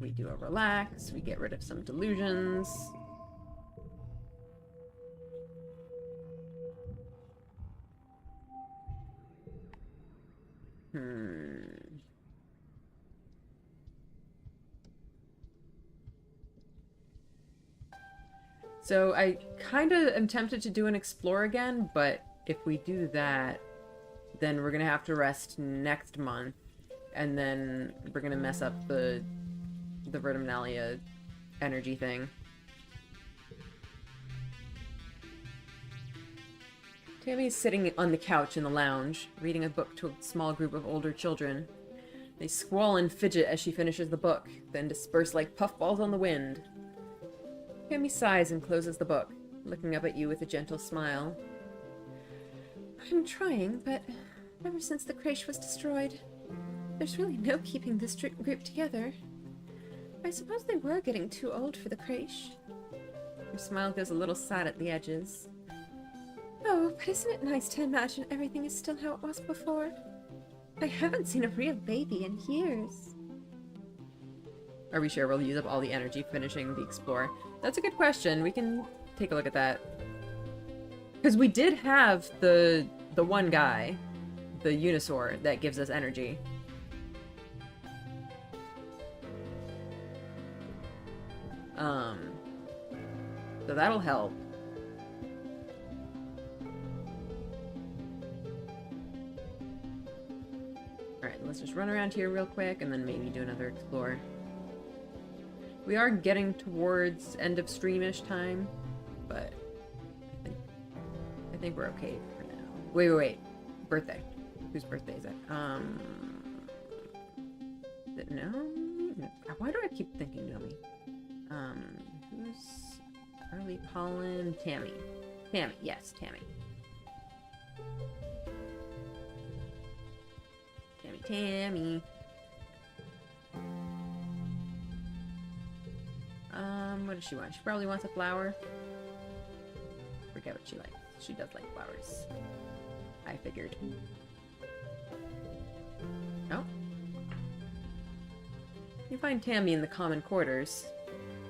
We do a relax, we get rid of some delusions. So I kind of am tempted to do an explore again, but if we do that, then we're gonna have to rest next month, and then we're gonna mess up the Vertiminalia energy thing. Tammy's sitting on the couch in the lounge, reading a book to a small group of older children. They squall and fidget as she finishes the book, then disperse like puffballs on the wind. Tammy sighs and closes the book, looking up at you with a gentle smile. I'm trying, but ever since the creche was destroyed, there's really no keeping this group together. I suppose they were getting too old for the creche. Her smile goes a little sad at the edges. Oh, but isn't it nice to imagine everything is still how it was before? I haven't seen a real baby in years. Are we sure we'll use up all the energy finishing the explore? That's a good question. We can take a look at that. Because we did have the one guy, the Unisaur, that gives us energy. So that'll help. Alright, let's just run around here real quick and then maybe do another explore. We are getting towards end of streamish time, but I think we're okay for now. Wait. Birthday. Whose birthday is it? No? Why do I keep thinking Nomi? Who's early pollen? Tammy. Tammy, yes, Tammy. Tammy. What does she want? She probably wants a flower. Forget what she likes. She does like flowers. I figured. Oh. You find Tammy in the common quarters.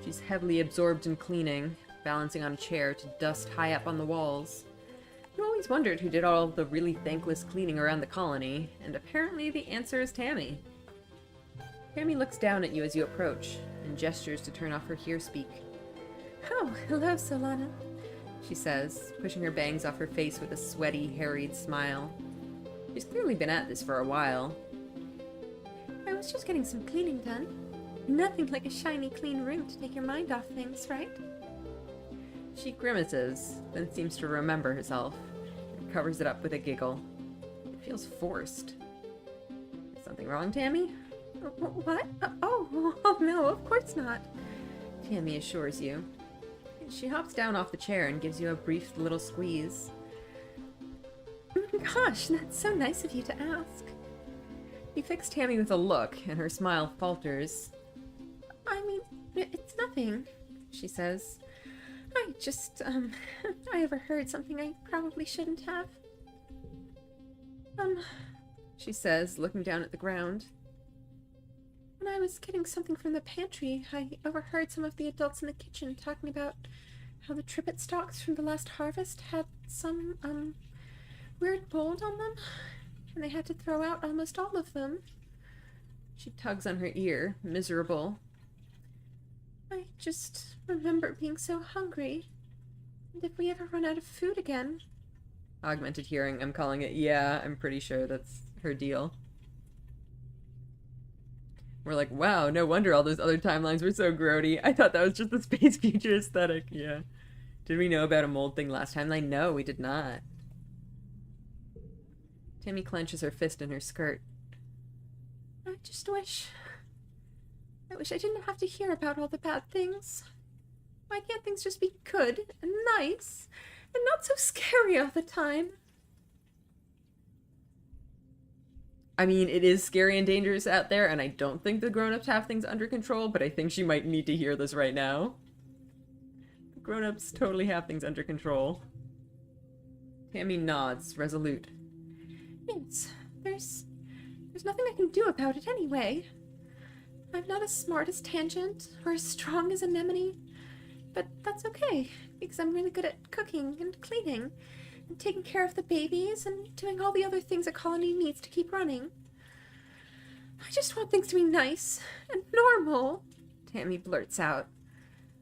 She's heavily absorbed in cleaning, balancing on a chair to dust high up on the walls. You always wondered who did all the really thankless cleaning around the colony, and apparently the answer is Tammy. Tammy looks down at you as you approach, and gestures to turn off her hearspeak. Oh, hello, Solana, she says, pushing her bangs off her face with a sweaty, harried smile. She's clearly been at this for a while. I was just getting some cleaning done. Nothing like a shiny, clean room to take your mind off things, right? She grimaces, then seems to remember herself, and covers it up with a giggle. It feels forced. Is something wrong, Tammy? What? Oh, no, of course not. Tammy assures you. She hops down off the chair and gives you a brief little squeeze. Gosh, that's so nice of you to ask. You fix Tammy with a look, and her smile falters. I mean, it's nothing, she says. I just, I overheard something I probably shouldn't have. She says, looking down at the ground. When I was getting something from the pantry, I overheard some of the adults in the kitchen talking about how the trippet stalks from the last harvest had some, weird mold on them, and they had to throw out almost all of them. She tugs on her ear, miserable. I just remember being so hungry. And if we ever run out of food again... Augmented hearing, I'm calling it. Yeah, I'm pretty sure that's her deal. We're like, wow, no wonder all those other timelines were so grody. I thought that was just the space future aesthetic. Yeah. Did we know about a mold thing last timeline? No, we did not. Tammy clenches her fist in her skirt. I just wish... I wish I didn't have to hear about all the bad things. Why can't things just be good and nice and not so scary all the time? I mean, it is scary and dangerous out there, and I don't think the grown-ups have things under control, but I think she might need to hear this right now. The grown-ups totally have things under control. Tammy nods, resolute. Yes, there's nothing I can do about it anyway. I'm not as smart as Tangent or as strong as Anemone, but that's okay, because I'm really good at cooking and cleaning, and taking care of the babies, and doing all the other things a colony needs to keep running. I just want things to be nice and normal, Tammy blurts out.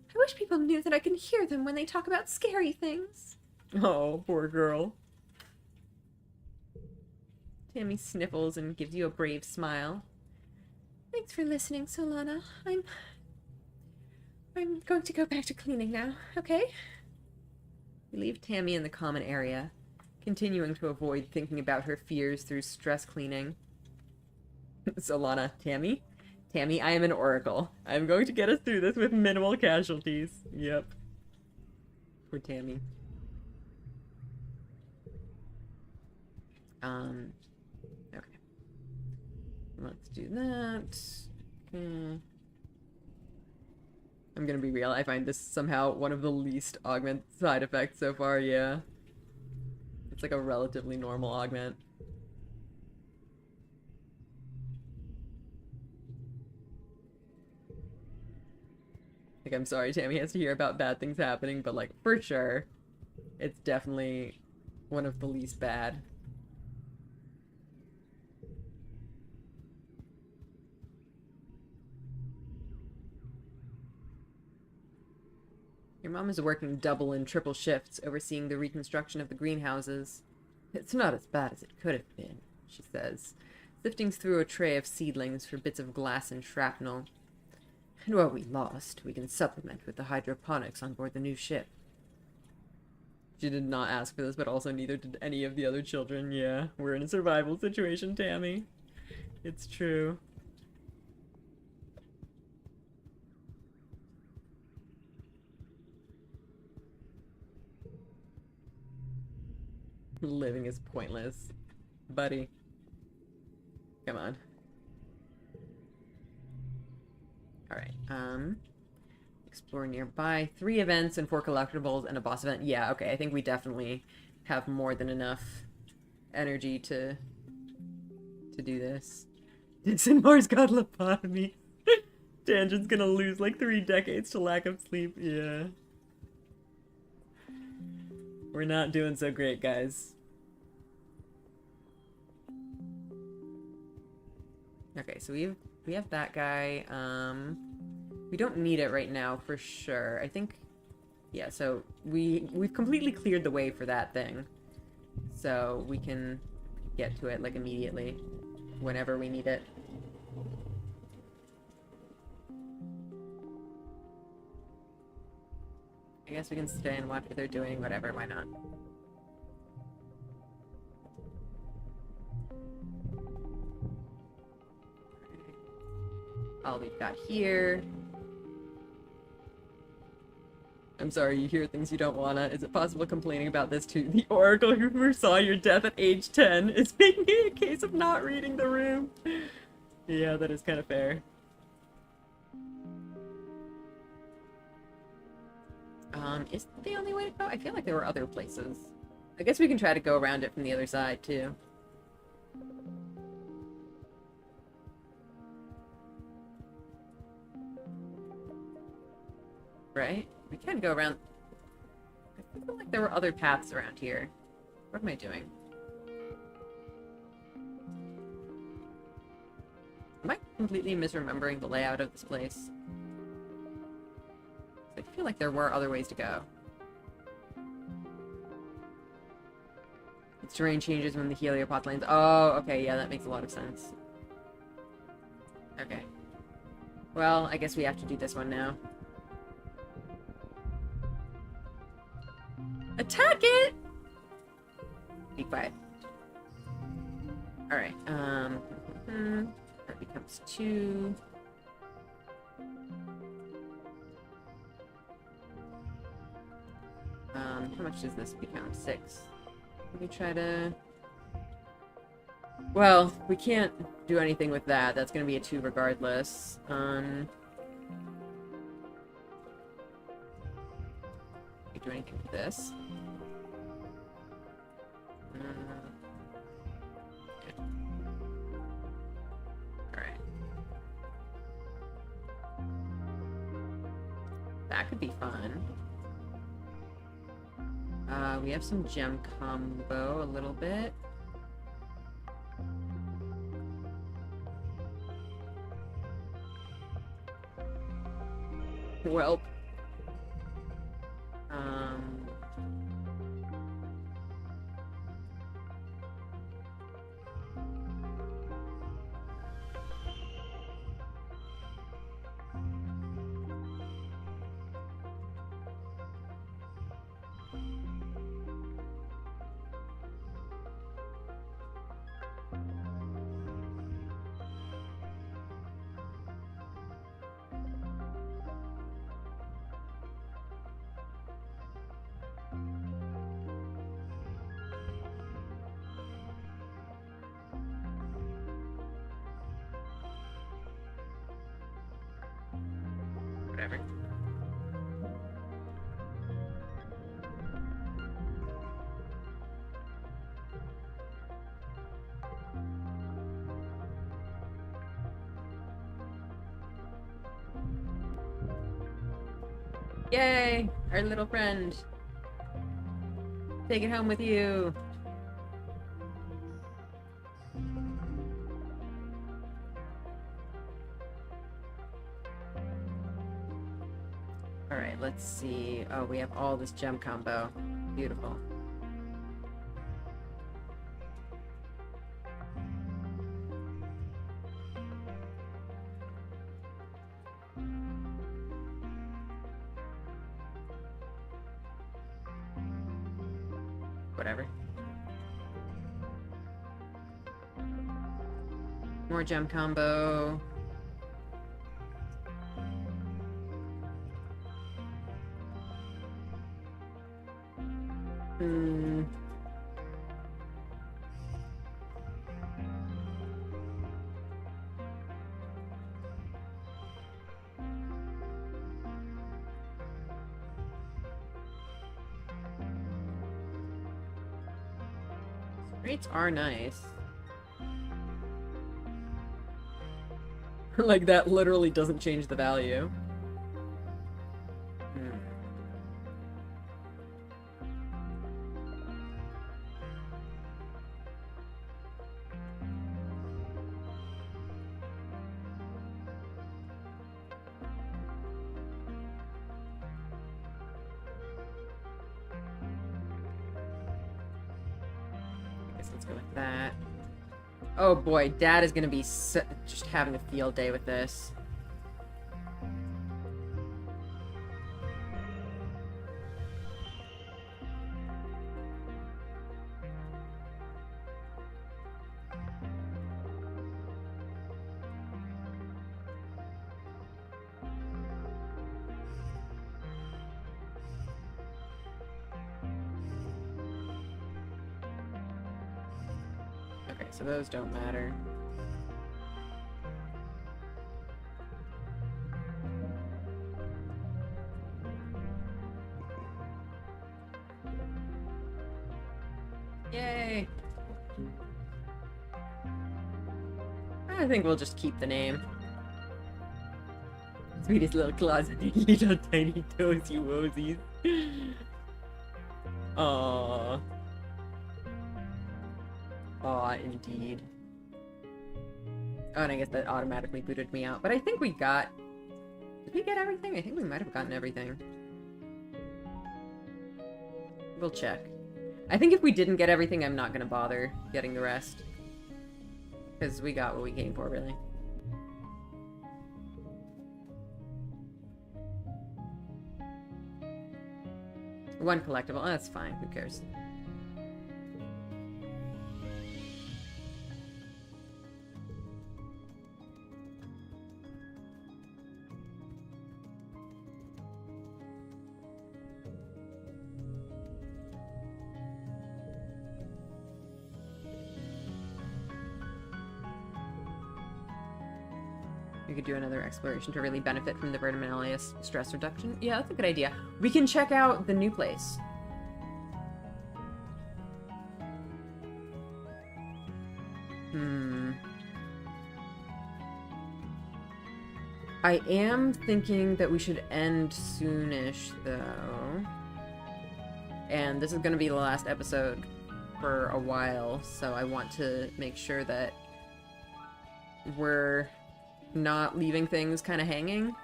I wish people knew that I can hear them when they talk about scary things. Oh, poor girl. Tammy sniffles and gives you a brave smile. Thanks for listening, Solana. I'm going to go back to cleaning now, okay? We leave Tammy in the common area, continuing to avoid thinking about her fears through stress cleaning. Solana, Tammy? Tammy, I am an oracle. I am going to get us through this with minimal casualties. Yep. Poor Tammy. Okay. Let's do that. Okay. I'm gonna be real, I find this somehow one of the least augment side effects so far, yeah. It's like a relatively normal augment. Like, I'm sorry Tammy has to hear about bad things happening, but like, for sure, it's definitely one of the least bad. Your mom is working double and triple shifts, overseeing the reconstruction of the greenhouses. It's not as bad as it could have been, she says, sifting through a tray of seedlings for bits of glass and shrapnel. And what we lost, we can supplement with the hydroponics on board the new ship. She did not ask for this, but also neither did any of the other children. Yeah, we're in a survival situation, Tammy. It's true. Living is pointless. Buddy. Come on. Alright, explore nearby. 3 events and 4 collectibles and a boss event. Yeah, okay, I think we definitely have more than enough energy to do this. Dixon Moore's got lobotomy. Tangent's gonna lose like 3 decades to lack of sleep. Yeah. We're not doing so great, guys. Okay, so we have that guy. We don't need it right now for sure. I think, yeah. So we've completely cleared the way for that thing, so we can get to it like immediately, whenever we need it. I guess we can stay and watch what they're doing, whatever, why not? All we've got here. I'm sorry, you hear things you don't wanna. Is it possible complaining about this to the Oracle who foresaw your death at age 10 is making it a case of not reading the room? Yeah, that is kind of fair. Is that the only way to go? I feel like there were other places. I guess we can try to go around it from the other side, too. Right? We can go around... I feel like there were other paths around here. What am I doing? completely misremembering the layout of this place? I feel like there were other ways to go. The terrain changes when the heliopod lands. Oh, okay, yeah, that makes a lot of sense. Okay. Well, I guess we have to do this one now. Attack it! Be quiet. Alright, that becomes 2. How much does this become? 6. Let me try to... Well, we can't do anything with that. That's gonna be a 2 regardless. We do anything with this. Alright. That could be fun. We have some gem combo a little bit. Welp. Whatever. Yay! Our little friend. Take it home with you. Alright, let's see. Oh, we have all this gem combo. Beautiful. Whatever. More gem combo. Rates are nice. Like, that literally doesn't change the value. Let's go with that. Oh boy, Dad is gonna be just having a field day with this. So those don't matter. Yay! I think we'll just keep the name. Sweetest little claws and little tiny toes, you wozies. Aww. Aw, indeed. Oh, and I guess that automatically booted me out. But I think we got... Did we get everything? I think we might have gotten everything. We'll check. I think if we didn't get everything, I'm not gonna bother getting the rest. Because we got what we came for, really. One collectible. Oh, that's fine. Who cares? We could do another exploration to really benefit from the Vertiminalia stress reduction. Yeah, that's a good idea. We can check out the new place. I am thinking that we should end soonish, though. And this is going to be the last episode for a while, so I want to make sure that we're not leaving things kind of hanging.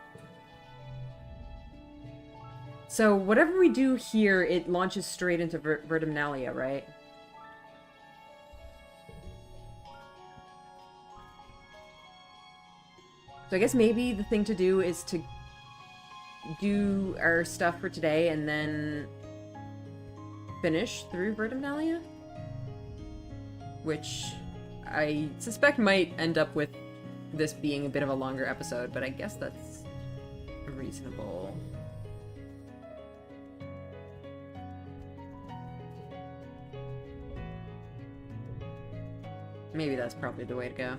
So whatever we do here, it launches straight into Vertiminalia, right? So I guess maybe the thing to do is to do our stuff for today and then finish through Vertiminalia? Which I suspect might end up with this being a bit of a longer episode, but I guess that's reasonable. Maybe that's probably the way to go.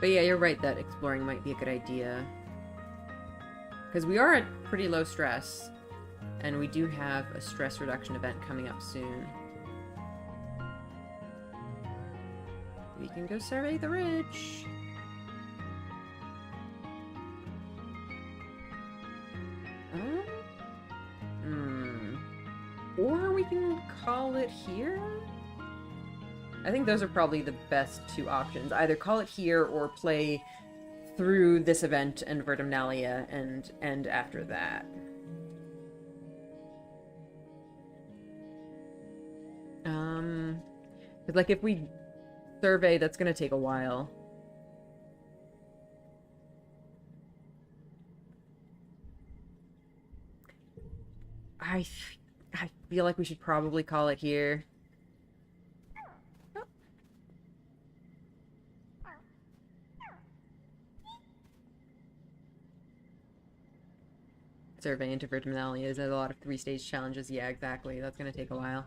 But yeah, you're right that exploring might be a good idea. Because we are at pretty low stress, and we do have a stress reduction event coming up soon. We can go survey the ridge. Or we can call it here? I think those are probably the best two options. Either call it here or play through this event and Vertiminalia and end after that. But like if we survey, that's gonna take a while. I feel like we should probably call it here. Survey into Vertiminalia is a lot of 3-stage challenges. Yeah, exactly. That's gonna take a while.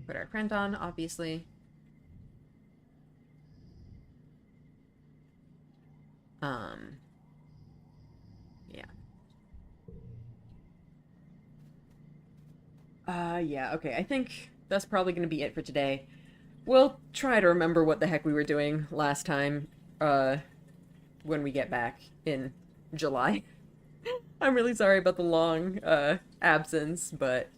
Put our friend on, obviously. Yeah. Yeah, okay. I think that's probably gonna be it for today. We'll try to remember what the heck we were doing last time, when we get back in July. I'm really sorry about the long, absence, but...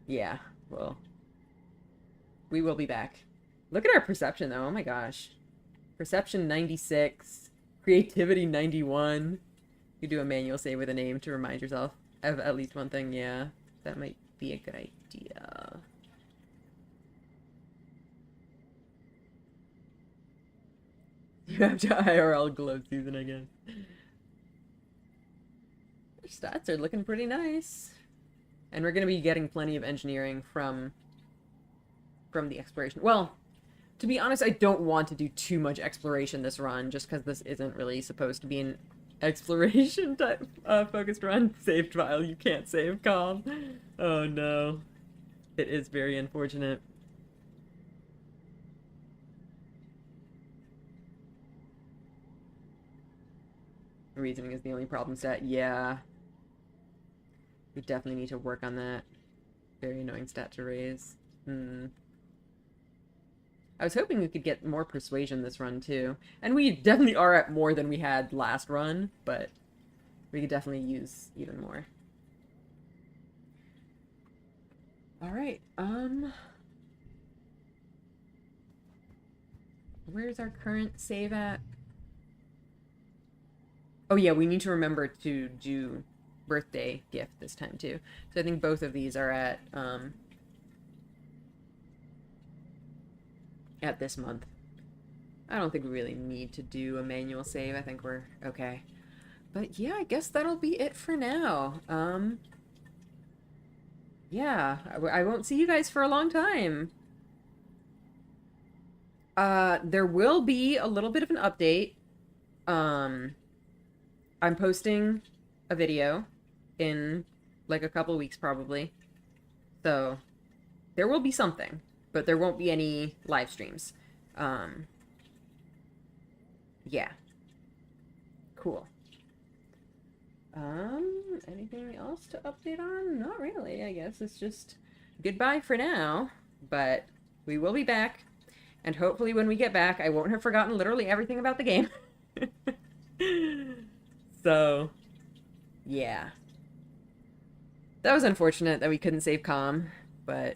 yeah, well... we will be back. Look at our perception, though. Oh my gosh. Perception 96. Creativity 91. You do a manual save with a name to remind yourself of at least one thing. Yeah, that might be a good idea. You have to IRL glow season, I guess. Your stats are looking pretty nice. And we're going to be getting plenty of engineering from the exploration. Well, to be honest, I don't want to do too much exploration this run, just because this isn't really supposed to be an exploration type focused run. Saved file, you can't save calm. Oh no. It is very unfortunate. Reasoning is the only problem set. Yeah. We definitely need to work on that. Very annoying stat to raise. I was hoping we could get more persuasion this run, too. And we definitely are at more than we had last run, but we could definitely use even more. Alright, where's our current save at? Oh yeah, we need to remember to do birthday gift this time, too. So I think both of these are at this month. I don't think we really need to do a manual save. I think we're okay. But yeah, I guess that'll be it for now. Yeah, I won't see you guys for a long time. There will be a little bit of an update. I'm posting a video in like a couple weeks probably. So there will be something, but there won't be any live streams. Yeah. Cool. Anything else to update on? Not really. I guess it's just goodbye for now, but we will be back. And hopefully when we get back, I won't have forgotten literally everything about the game. So, yeah. That was unfortunate that we couldn't save Calm, but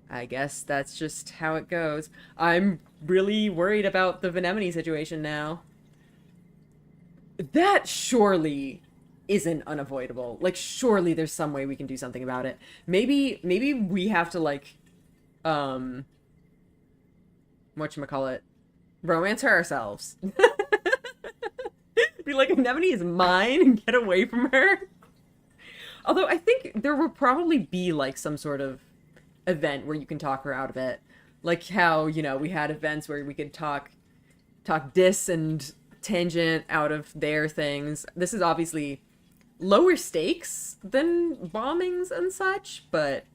I guess that's just how it goes. I'm really worried about the Venemone situation now. That surely isn't unavoidable. Like, surely there's some way we can do something about it. Maybe we have to, like, whatchamacallit, romance her ourselves. Be like, Anemone is mine and get away from her. Although I think there will probably be, like, some sort of event where you can talk her out of it. Like how, you know, we had events where we could talk Dis and Tangent out of their things. This is obviously lower stakes than bombings and such, but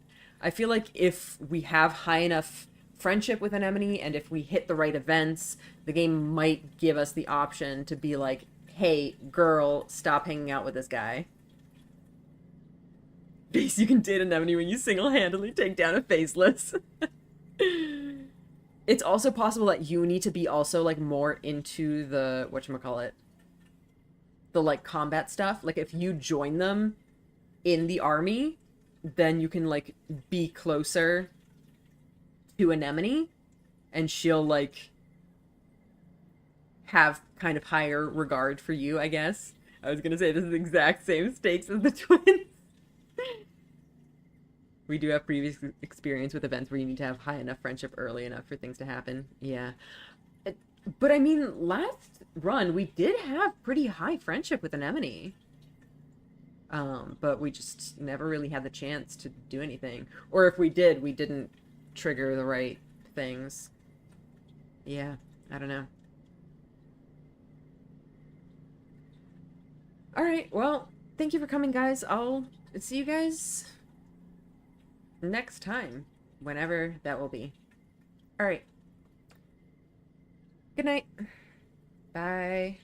I feel like if we have high enough friendship with Anemone and if we hit the right events, the game might give us the option to be like, hey, girl, stop hanging out with this guy. Base, you can date Anemone when you single-handedly take down a faceless. It's also possible that you need to be also, like, more into the, whatchamacallit, the, like, combat stuff. Like, if you join them in the army, then you can, like, be closer to Anemone, and she'll, like, have kind of higher regard for you, I guess. I was gonna say this is the exact same stakes as the twins. We do have previous experience with events where you need to have high enough friendship early enough for things to happen. Yeah. But I mean, last run, we did have pretty high friendship with Anemone. But we just never really had the chance to do anything. Or if we did, we didn't trigger the right things. Yeah, I don't know. Alright, well, thank you for coming, guys. I'll see you guys next time, whenever that will be. Alright. Good night. Bye.